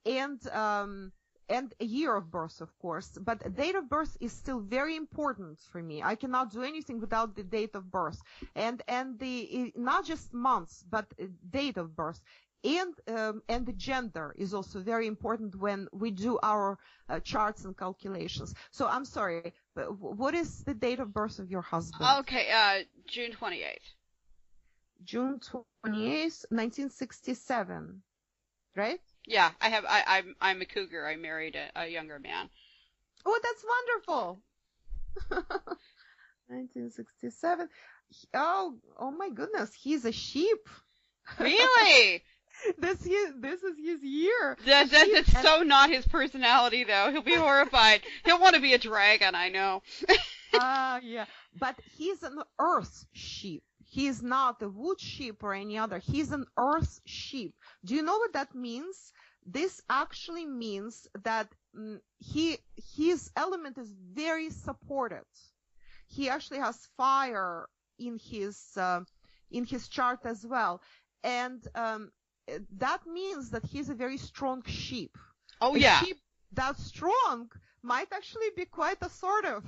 and a year of birth, of course. But date of birth is still very important for me. I cannot do anything without the date of birth, and the not just months, but date of birth. And the gender is also very important when we do our charts and calculations. So I'm sorry, but what is the date of birth of your husband? Okay, June 28th. June 28th, 1967, right? Yeah, I'm a cougar. I married a younger man. Oh, that's wonderful. 1967. Oh my goodness, he's a sheep. Really? This is his year. That's so not his personality, though. He'll be horrified. He'll want to be a dragon, I know. Yeah. But he's an earth sheep. He is not a wood sheep or any other. He's an earth sheep. Do you know what that means? This actually means that his element is very supported. He actually has fire in his chart as well. And that means that he's a very strong sheep. Oh, yeah. A sheep that's strong might actually be quite assertive.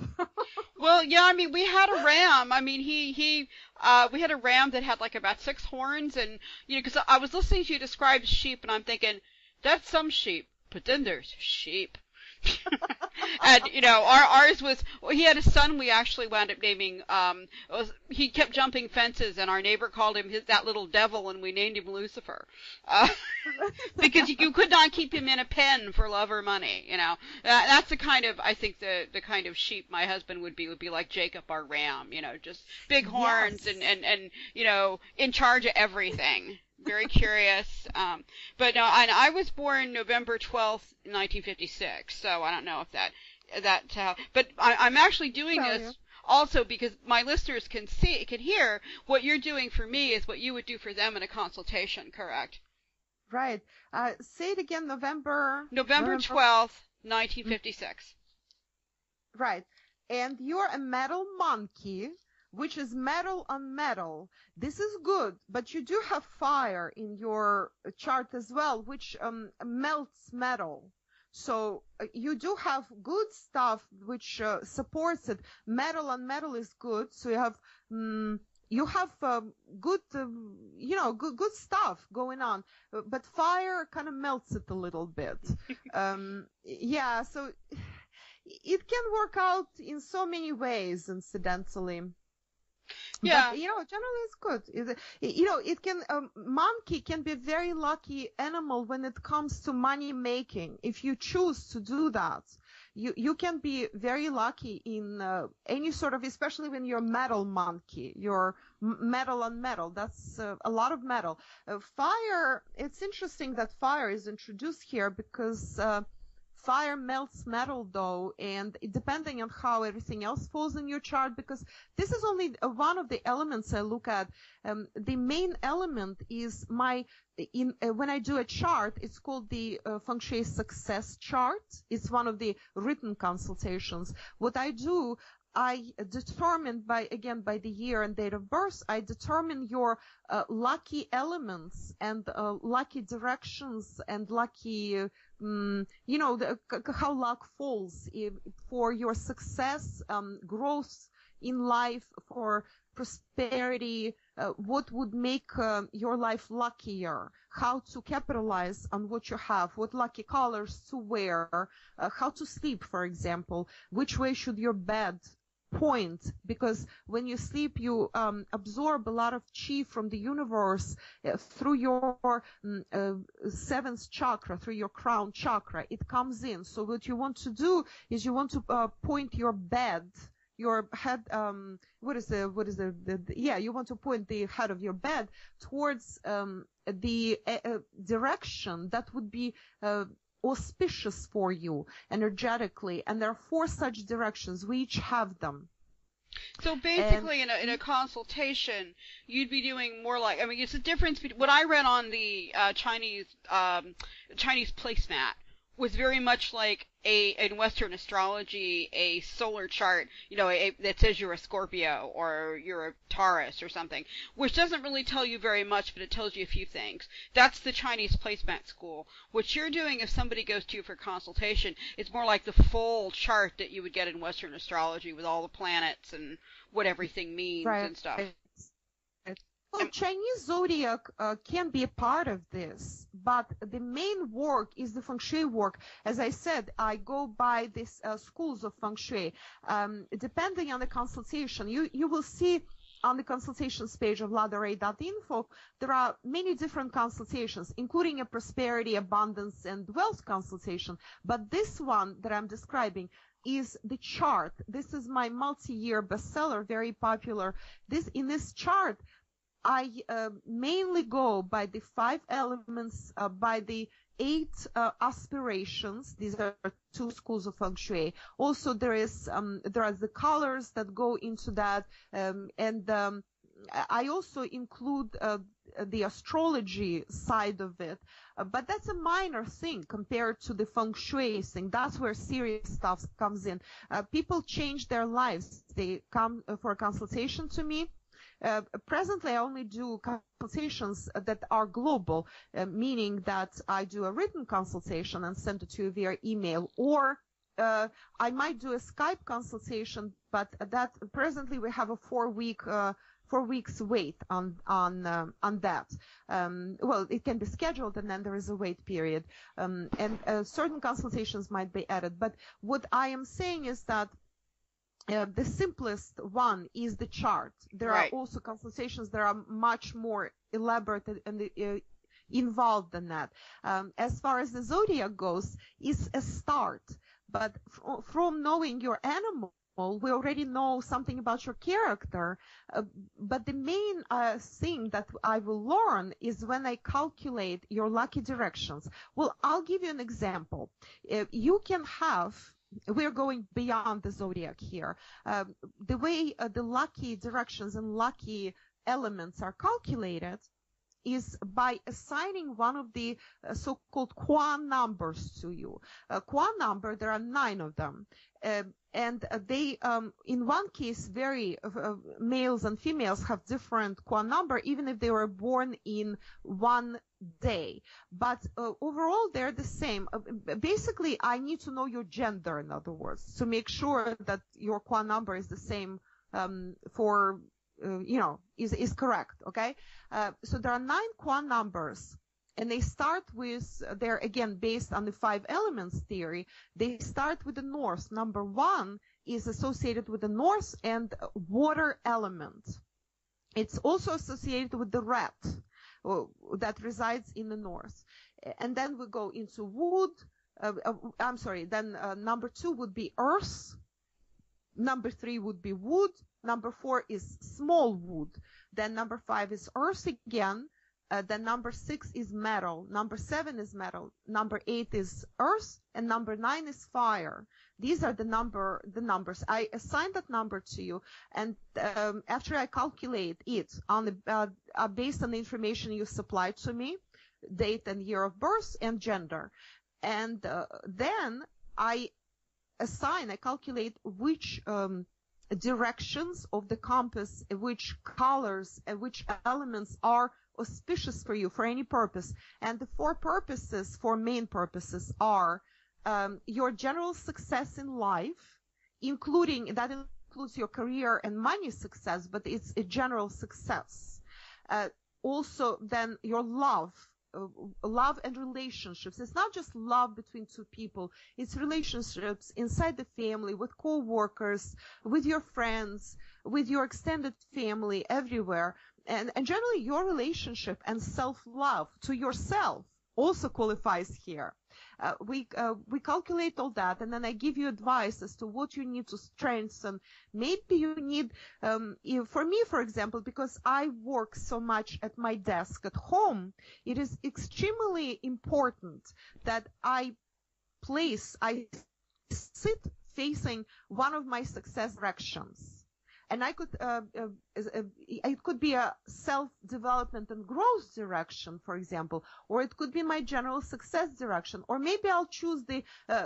Well, yeah, I mean, we had a ram. I mean, we had a ram that had like about 6 horns, and, you know, because I was listening to you describe sheep, and I'm thinking, that's some sheep, but then there's sheep. And, you know, ours was, he had a son we actually wound up naming, he kept jumping fences, and our neighbor called him that little devil, and we named him Lucifer. Because you could not keep him in a pen for love or money, you know. That's the kind of, I think, the kind of sheep my husband would be like Jacob, our ram, you know, just big horns. Yes. and you know, in charge of everything. Very curious. But no, and I was born November 12th, 1956, so I don't know if that but I'm actually doing this also because my listeners can hear what you're doing for me is what you would do for them in a consultation, correct? Right. Say it again, November 12th, 1956. Right. And you're a metal monkey, which is metal on metal. This is good, but you do have fire in your chart as well, which melts metal. So you do have good stuff which supports it. Metal on metal is good, so you have good, good stuff going on. But fire kind of melts it a little bit. Yeah, so it can work out in so many ways, incidentally. Yeah. But, generally it's good. It can, monkey can be a very lucky animal when it comes to money making. If you choose to do that, you can be very lucky in any sort of, especially when you're metal monkey, you're metal on metal. That's a lot of metal. Fire, it's interesting that fire is introduced here because fire melts metal, though, and depending on how everything else falls in your chart, because this is only one of the elements I look at. The main element is when I do a chart, it's called the Feng Shui Success Chart. It's one of the written consultations. What I do, I determine by the year and date of birth, I determine your lucky elements and lucky directions and lucky, how luck falls for your success, growth in life, for prosperity, what would make your life luckier, how to capitalize on what you have, what lucky colors to wear, how to sleep, for example, which way should your bed point, because when you sleep you absorb a lot of chi from the universe through your seventh chakra, through your crown chakra. It comes in. So what you want to do is you want to point your bed, your head, you want to point the head of your bed towards the direction that would be auspicious for you energetically. And there are 4 such directions. We each have them. So basically, in a consultation, you'd be doing more like, I mean, it's a difference between what I read on the Chinese placemat was very much like in Western astrology, a solar chart, that says you're a Scorpio or you're a Taurus or something, which doesn't really tell you very much, but it tells you a few things. That's the Chinese placemat school. What you're doing if somebody goes to you for consultation, it's more like the full chart that you would get in Western astrology with all the planets and what everything means and stuff. Well, Chinese Zodiac can be a part of this, but the main work is the Feng Shui work. As I said, I go by these schools of Feng Shui. Depending on the consultation, you will see on the consultations page of lada.info, there are many different consultations, including a prosperity, abundance, and wealth consultation. But this one that I'm describing is the chart. This is my multi-year bestseller, very popular. In this chart, I mainly go by the 5 elements, by the 8 aspirations. These are 2 schools of Feng Shui. Also, there are the colors that go into that, and I also include the astrology side of it. But that's a minor thing compared to the Feng Shui thing. That's where serious stuff comes in. People change their lives. They come for a consultation to me. Presently, I only do consultations that are global, meaning that I do a written consultation and send it to you via email, or I might do a Skype consultation, but that presently we have a 4 weeks wait on that. Well, it can be scheduled and then there is a wait period, and certain consultations might be added. But what I am saying is that the simplest one is the chart. There are also consultations that are much more elaborate and involved than that. As far as the zodiac goes, it's a start. But from knowing your animal, we already know something about your character. But the main thing that I will learn is when I calculate your lucky directions. Well, I'll give you an example. You can have... We're going beyond the zodiac here. The way the lucky directions and lucky elements are calculated is by assigning one of the so-called Quan numbers to you. Quan number, there are 9 of them. And they, in one case, males and females have different Quan number, even if they were born in one day. But overall, they're the same. Basically, I need to know your gender, in other words, to make sure that your Quan number is the same is correct, okay? So there are 9 Quan numbers, and they start with, they're again based on the 5 elements theory. They start with the north. Number 1 is associated with the north and water element. It's also associated with the rat that resides in the north. And then we go into wood. Then number 2 would be earth. Number 3 would be wood. Number 4 is small wood. Then number 5 is earth again. Then number 6 is metal. Number 7 is metal. Number 8 is earth. And number 9 is fire. These are the numbers. I assign that number to you. And after I calculate it based on the information you supplied to me, date and year of birth and gender. And then I calculate which directions of the compass, which colors and which elements are auspicious for you for any purpose. And the four main purposes are your general success in life, that includes your career and money success, but it's a general success. Also, then your love and relationships. It's not just love between two people. It's relationships inside the family, with co-workers, with your friends, with your extended family, everywhere. And generally your relationship and self-love to yourself also qualifies here. We calculate all that, and then I give you advice as to what you need to strengthen. Maybe you need, for me, for example, because I work so much at my desk at home, it is extremely important that I sit facing one of my success directions. And it could be a self-development and growth direction, for example, or it could be my general success direction, or maybe I'll choose the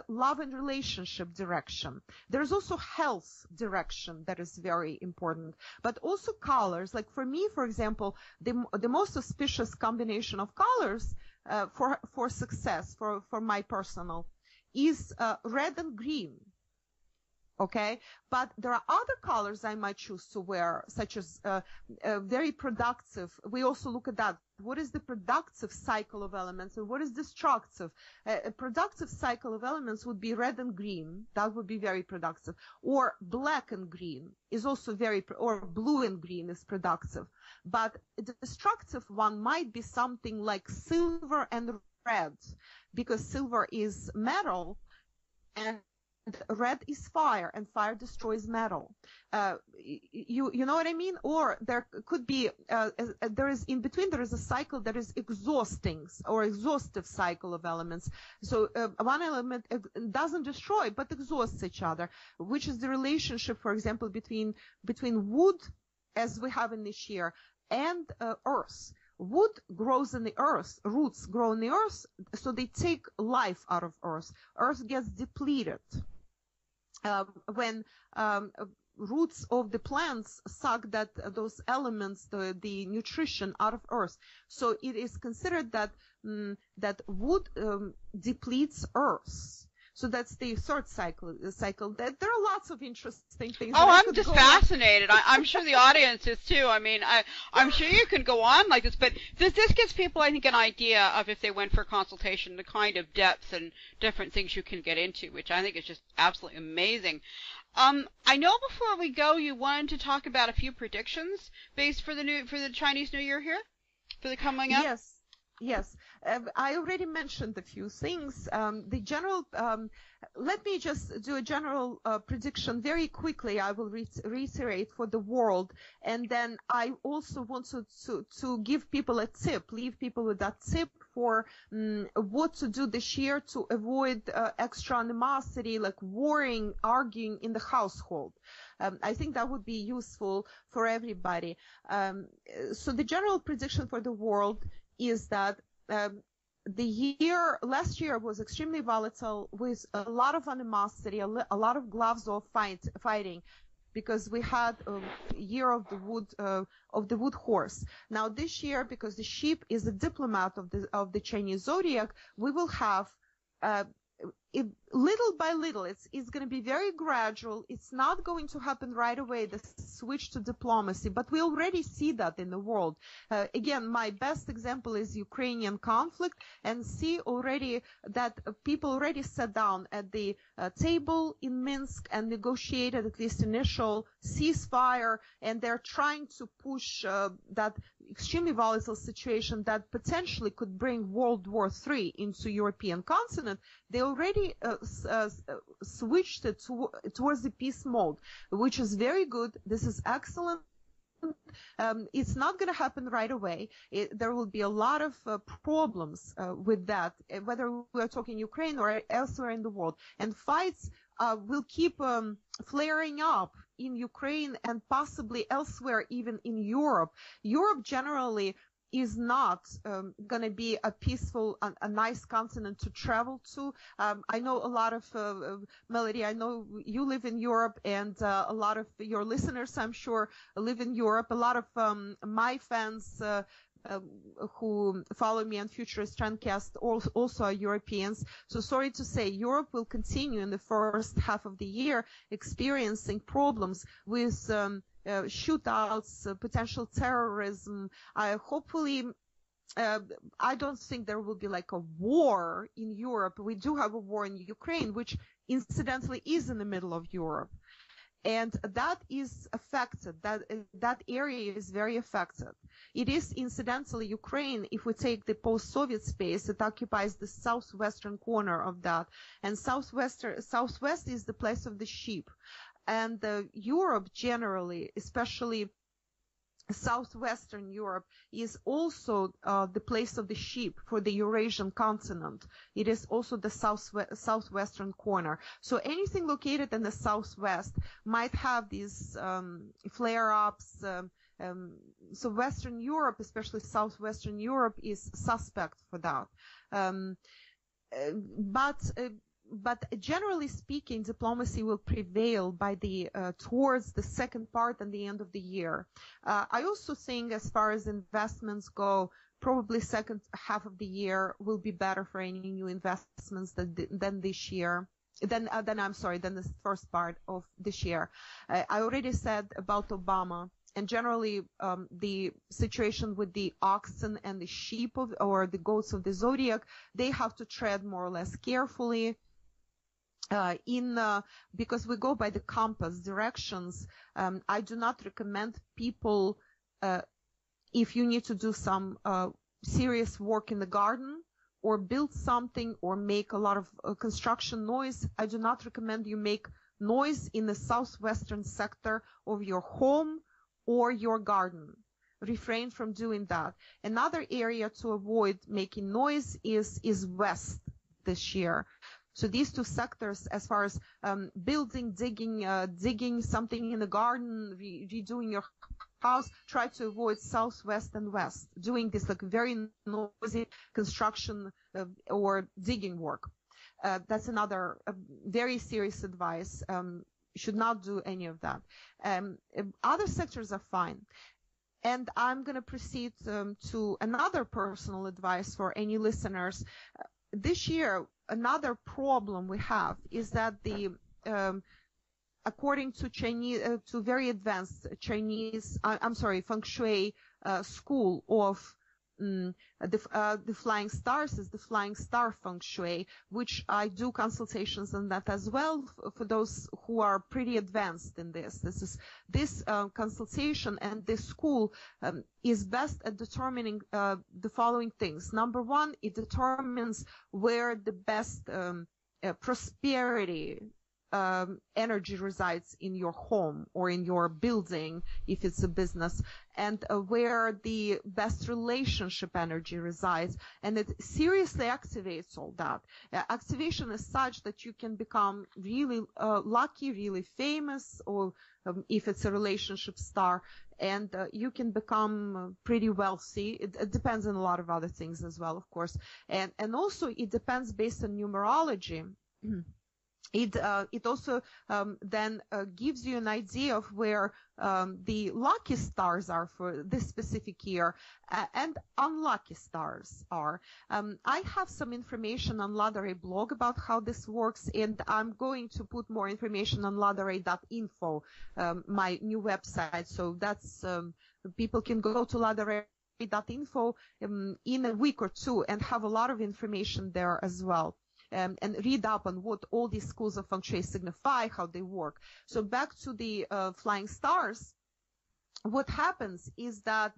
love and relationship direction. There's also health direction that is very important, but also colors. Like for me, for example, the most auspicious combination of colors for success, for my personal, is red and green. Okay, but there are other colors I might choose to wear, such as very productive. We also look at that. What is the productive cycle of elements and what is destructive? A productive cycle of elements would be red and green. That would be very productive. Or black and green is also or blue and green is productive. But the destructive one might be something like silver and red, because silver is metal and red is fire, and fire destroys metal. You know what I mean? Or there could be there is a cycle that is exhausting or exhaustive cycle of elements. So one element doesn't destroy but exhausts each other, which is the relationship, for example, between wood, as we have in this year, and earth. Wood grows in the earth, roots grow in the earth, so they take life out of earth. Earth gets depleted when roots of the plants suck those elements, the nutrition out of earth. So it is considered that wood depletes earth. So that's the third cycle. There are lots of interesting things. Oh, I'm just fascinated. I'm sure the audience is too. I mean, I'm sure you can go on like this, but this gives people, I think, an idea of, if they went for a consultation, the kind of depth and different things you can get into, which I think is just absolutely amazing. I know before we go, you wanted to talk about a few predictions based for the Chinese New Year here, for the coming up. Yes. I already mentioned a few things. The general, let me just do a general prediction very quickly. I will reiterate for the world, and then I also want to give people a tip, leave people with that tip for what to do this year to avoid extra animosity, like warring, arguing in the household. I think that would be useful for everybody. So the general prediction for the world is that last year was extremely volatile, with a lot of animosity, a lot of gloves of fighting, because we had a year of the wood horse. Now this year, because the sheep is a diplomat of the Chinese Zodiac, we will have little by little. It's going to be very gradual. It's not going to happen right away, the switch to diplomacy, but we already see that in the world. Again, my best example is Ukrainian conflict, and see already that people already sat down at the table in Minsk and negotiated at least initial ceasefire, and they're trying to push that extremely volatile situation that potentially could bring World War III into European continent. They already switched it towards the peace mode, which is very good. This is excellent. It's not going to happen right away. There will be a lot of problems with that, whether we're talking Ukraine or elsewhere in the world. And fights will keep flaring up in Ukraine and possibly elsewhere, even in Europe. Europe generally is not going to be a peaceful, a nice continent to travel to. I know a lot of, Melodi, I know you live in Europe, and a lot of your listeners, I'm sure, live in Europe. A lot of my fans who follow me on Futurist Trendcast also are Europeans. So sorry to say, Europe will continue in the first half of the year experiencing problems with shootouts, potential terrorism. Hopefully, I don't think there will be like a war in Europe. We do have a war in Ukraine, which incidentally is in the middle of Europe. And that is affected. That area is very affected. It is incidentally Ukraine, if we take the post-Soviet space, it occupies the southwestern corner of that. And southwest is the place of the sheep. And Europe generally, especially southwestern Europe, is also the place of the sheep for the Eurasian continent. It is also the southwestern corner. So anything located in the southwest might have these flare-ups. So Western Europe, especially southwestern Europe, is suspect for that. But generally speaking, diplomacy will prevail by towards the second part and the end of the year. I also think, as far as investments go, probably second half of the year will be better for any new investments than this year. Than the first part of this year. I already said about Obama. And generally, the situation with the oxen and the sheep or the goats of the zodiac, they have to tread more or less carefully. Because we go by the compass directions, I do not recommend people, if you need to do some serious work in the garden or build something or make a lot of construction noise, I do not recommend you make noise in the southwestern sector of your home or your garden. Refrain from doing that. Another area to avoid making noise is west this year. So these two sectors, as far as building, digging something in the garden, redoing your house, try to avoid southwest and west, doing this like very noisy construction or digging work. That's another very serious advice. Should not do any of that. Other sectors are fine. And I'm going to proceed to another personal advice for any listeners. This year, another problem we have is that according to Chinese, to very advanced Chinese, Feng Shui school of the flying stars is the flying star Feng Shui, which I do consultations on that as well for those who are pretty advanced in this. This consultation and this school is best at determining the following things. Number one, it determines where the best prosperity energy resides in your home or in your building, if it's a business, and where the best relationship energy resides. And it seriously activates all that. Activation is such that you can become really lucky, really famous, or if it's a relationship star, and you can become pretty wealthy. It depends on a lot of other things as well, of course. And also it depends based on numerology. It also then gives you an idea of where the lucky stars are for this specific year and unlucky stars are. I have some information on Lada blog about how this works, and I'm going to put more information on ladaray.info, my new website. So that's people can go to ladaray.info in a week or two and have a lot of information there as well. And read up on what all these schools of Feng Shui signify, how they work. So back to the flying stars, what happens is that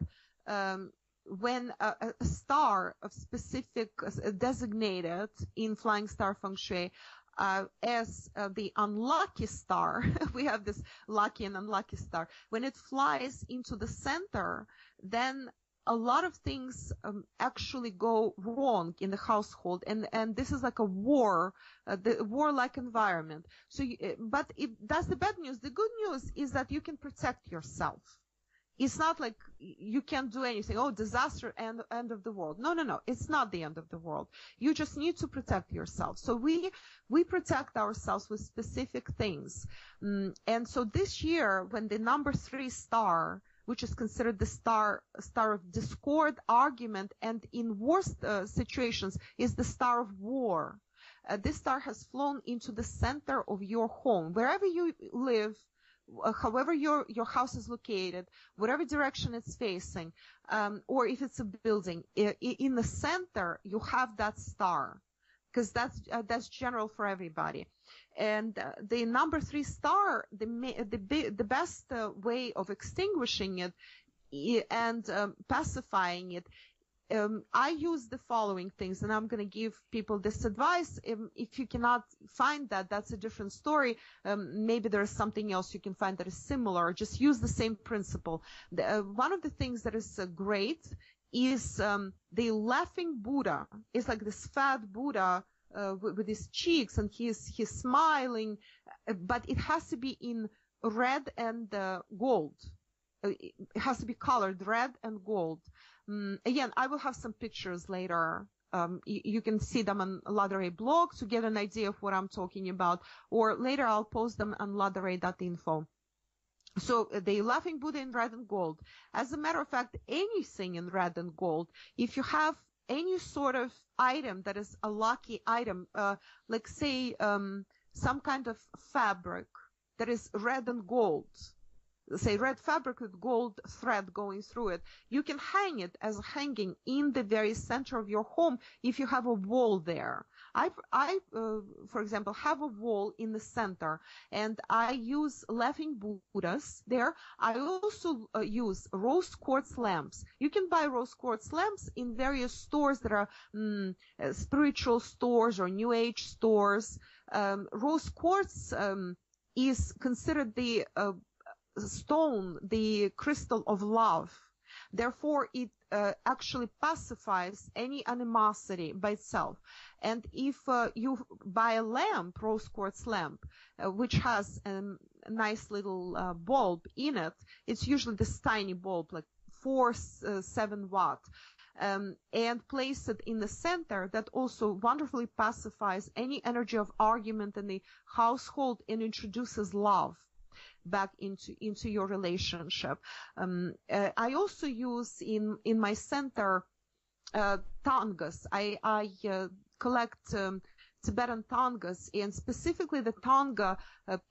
when a star of specific designated in flying star Feng Shui as the unlucky star, we have this lucky and unlucky star, when it flies into the center, then a lot of things actually go wrong in the household, and this is like a warlike environment. So, but that's the bad news. The good news is that you can protect yourself. it's not like you can't do anything. Oh, disaster, end of the world. No. It's not the end of the world. You just need to protect yourself. So we protect ourselves with specific things. And so this year, when the number 3 star, which is considered the star of discord, argument, and in worst situations is the star of war. This star has flown into the center of your home, wherever you live, however your house is located, whatever direction it's facing, or if it's a building, in the center you have that star, because that's general for everybody. And the number 3 star, the best way of extinguishing it and pacifying it, I use the following things, and I'm going to give people this advice. If you cannot find that, that's a different story. Maybe there's something else you can find that is similar. Just use the same principle. One of the things that is great is the laughing Buddha. It's like this fat Buddha with his cheeks, and he's smiling, but it has to be in red and gold. It has to be colored red and gold. Again, I will have some pictures later. You can see them on Lada blog to get an idea of what I'm talking about, or later I'll post them on ladaray.info. So the laughing Buddha in red and gold. As a matter of fact, anything in red and gold, if you have any sort of item that is a lucky item, like say some kind of fabric that is red and gold, say red fabric with gold thread going through it, you can hang it as hanging in the very center of your home if you have a wall there. I for example, have a wall in the center, and I use laughing Buddhas there. I also use rose quartz lamps. You can buy rose quartz lamps in various stores that are spiritual stores or New Age stores. Rose quartz is considered the stone, the crystal of love. Therefore, it actually pacifies any animosity by itself. And if you buy a lamp, rose quartz lamp, which has a nice little bulb in it, it's usually this tiny bulb, like 7 watt, and place it in the center, that also wonderfully pacifies any energy of argument in the household and introduces love back into your relationship. I also use in my center tangas. I collect Tibetan tangas, and specifically the tanga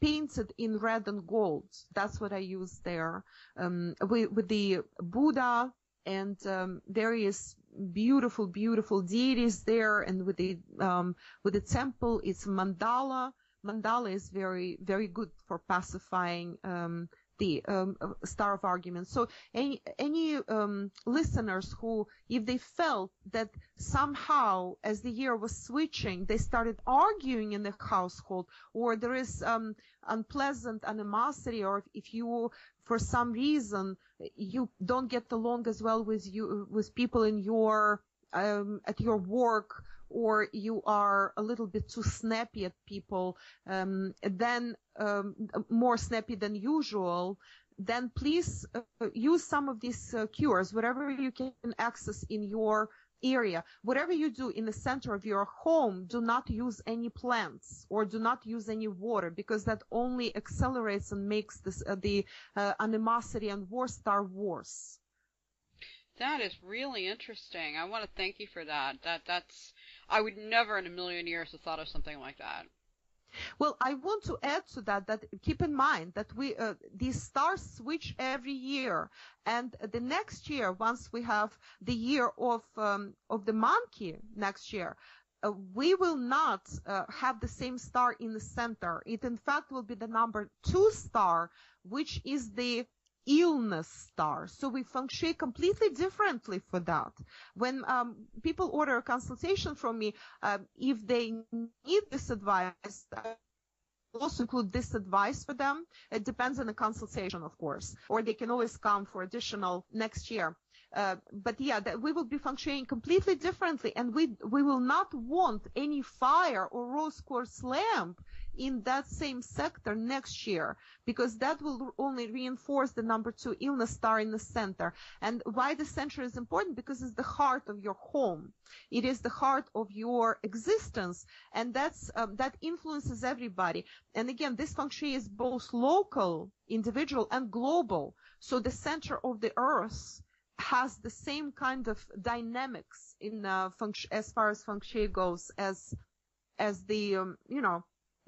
painted in red and gold. That's what I use there, with the Buddha and various beautiful deities there, and with the temple, it's mandala. Mandala is very, very good for pacifying the star of argument. So any listeners who, if they felt that somehow as the year was switching, they started arguing in the household, or there is unpleasant animosity, or if you, for some reason, you don't get along as well with people in your at your work, or you are a little bit too snappy at people, then more snappy than usual, then please use some of these cures, whatever you can access in your area. Whatever you do in the center of your home, do not use any plants or do not use any water, because that only accelerates and makes the animosity and war star worse. That is really interesting. I want to thank you for that. That's I would never in a million years have thought of something like that. Well, I want to add to that keep in mind that these stars switch every year, and the next year, once we have the year of the monkey next year, we will not have the same star in the center. It in fact will be the number 2 star, which is the illness star. So we Feng Shui completely differently for that. When people order a consultation from me, if they need this advice, I also include this advice for them. It depends on the consultation, of course, or they can always come for additional next year. But yeah, we will be Feng Shuiing completely differently, and we will not want any fire or rose quartz lamp in that same sector next year, because that will only reinforce the number 2 illness star in the center. And why the center is important? Because it's the heart of your home. It is the heart of your existence, and that influences everybody. And again, this Feng Shui is both local, individual, and global. So the center of the earth has the same kind of dynamics in as far as Feng Shui goes as the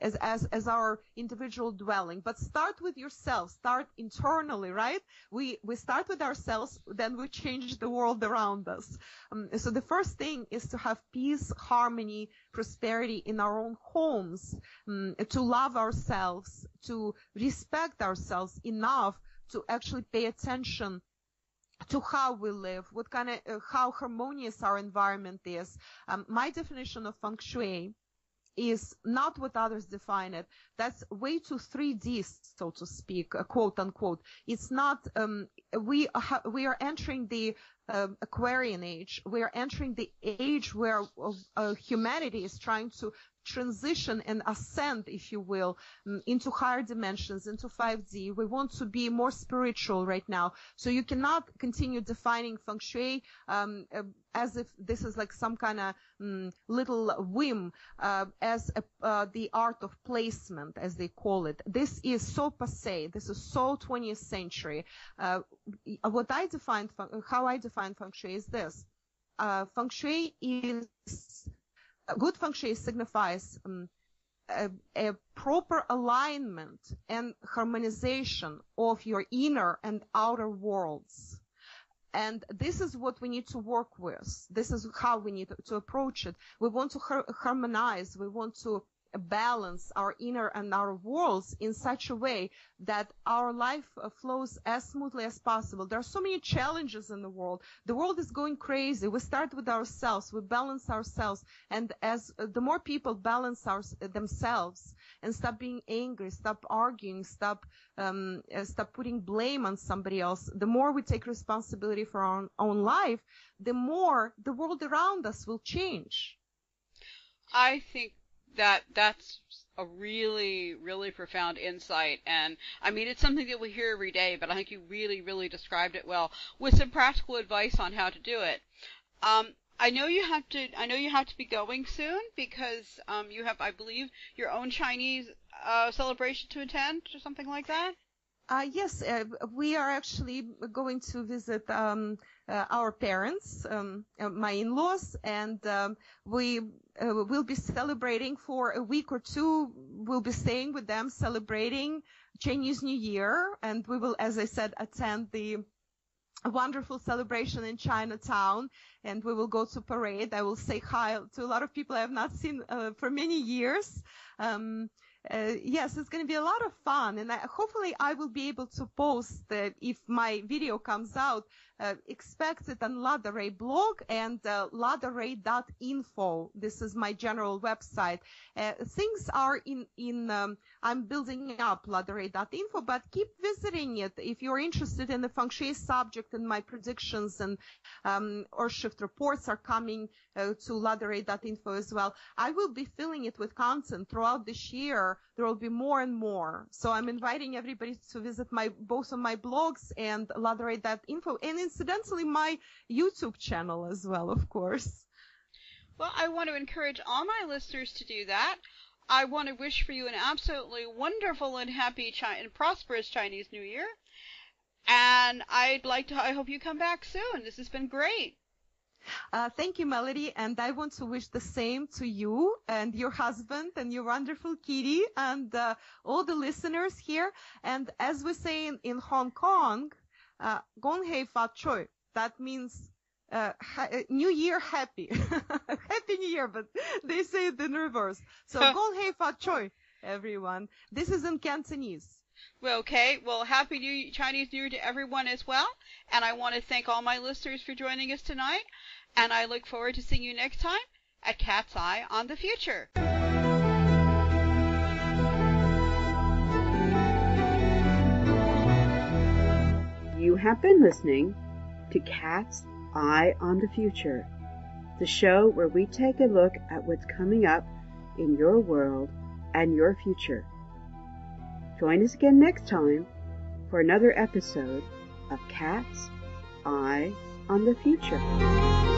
as our individual dwelling. But start with yourself. Start internally, right? We start with ourselves, then we change the world around us. So the first thing is to have peace, harmony, prosperity in our own homes, to love ourselves, to respect ourselves enough to actually pay attention to how we live, what kind of how harmonious our environment is. My definition of Feng Shui is not what others define it. That's way too 3D, so to speak, quote unquote. It's not. We are entering the Aquarian age. We are entering the age where humanity is trying to transition and ascend, if you will, into higher dimensions, into 5D. We want to be more spiritual right now. So you cannot continue defining Feng Shui as if this is like some kind of little whim, as the art of placement, as they call it. This is so passé. This is so 20th century. How I define Feng Shui is this. Feng Shui is good. Feng Shui signifies a proper alignment and harmonization of your inner and outer worlds. And this is what we need to work with. This is how we need to approach it. We want to harmonize. We want to balance our inner and outer worlds in such a way that our life flows as smoothly as possible. There are so many challenges in the world. The world is going crazy. We start with ourselves. We balance ourselves. And as the more people balance themselves and stop being angry, stop arguing, stop putting blame on somebody else, the more we take responsibility for our own life, the more the world around us will change. I think that's a really, really profound insight. And I mean, it's something that we hear every day, but I think you really, really described it well with some practical advice on how to do it. I know you have to be going soon because you have, I believe, your own Chinese celebration to attend or something like that. Yes, we are actually going to visit our parents, my in-laws, and we will be celebrating for a week or two. We'll be staying with them, celebrating Chinese New Year, and we will, as I said, attend the wonderful celebration in Chinatown, and we will go to parade. I will say hi to a lot of people I have not seen for many years. Yes, it's going to be a lot of fun, and hopefully I will be able to post if my video comes out. Expect it on Lada Ray blog and ladaray.info. This is my general website. Things are I'm building up ladaray.info, but keep visiting it if you're interested in the Feng Shui subject, and my predictions and or shift reports are coming to ladaray.info as well. I will be filling it with content throughout this year. There will be more and more. So I'm inviting everybody to visit both of my blogs and ladaray.info, and incidentally my YouTube channel as well, of course. Well, I want to encourage all my listeners to do that. I want to wish for you an absolutely wonderful and happy and prosperous Chinese New Year. And I hope you come back soon. This has been great. Thank you, Melody, and I want to wish the same to you and your husband and your wonderful kitty and all the listeners here. And as we say in Hong Kong, Gong Hei Fa Choi. That means New Year happy. Happy New Year, but they say it in reverse. So Gong Hei Fa Choi, everyone. This is in Cantonese. Well, okay. Well, happy Chinese New Year to everyone as well. And I want to thank all my listeners for joining us tonight. And I look forward to seeing you next time at Cat's Eye on the Future. You have been listening to Cat's Eye on the Future, the show where we take a look at what's coming up in your world and your future. Join us again next time for another episode of Cat's Eye on the Future.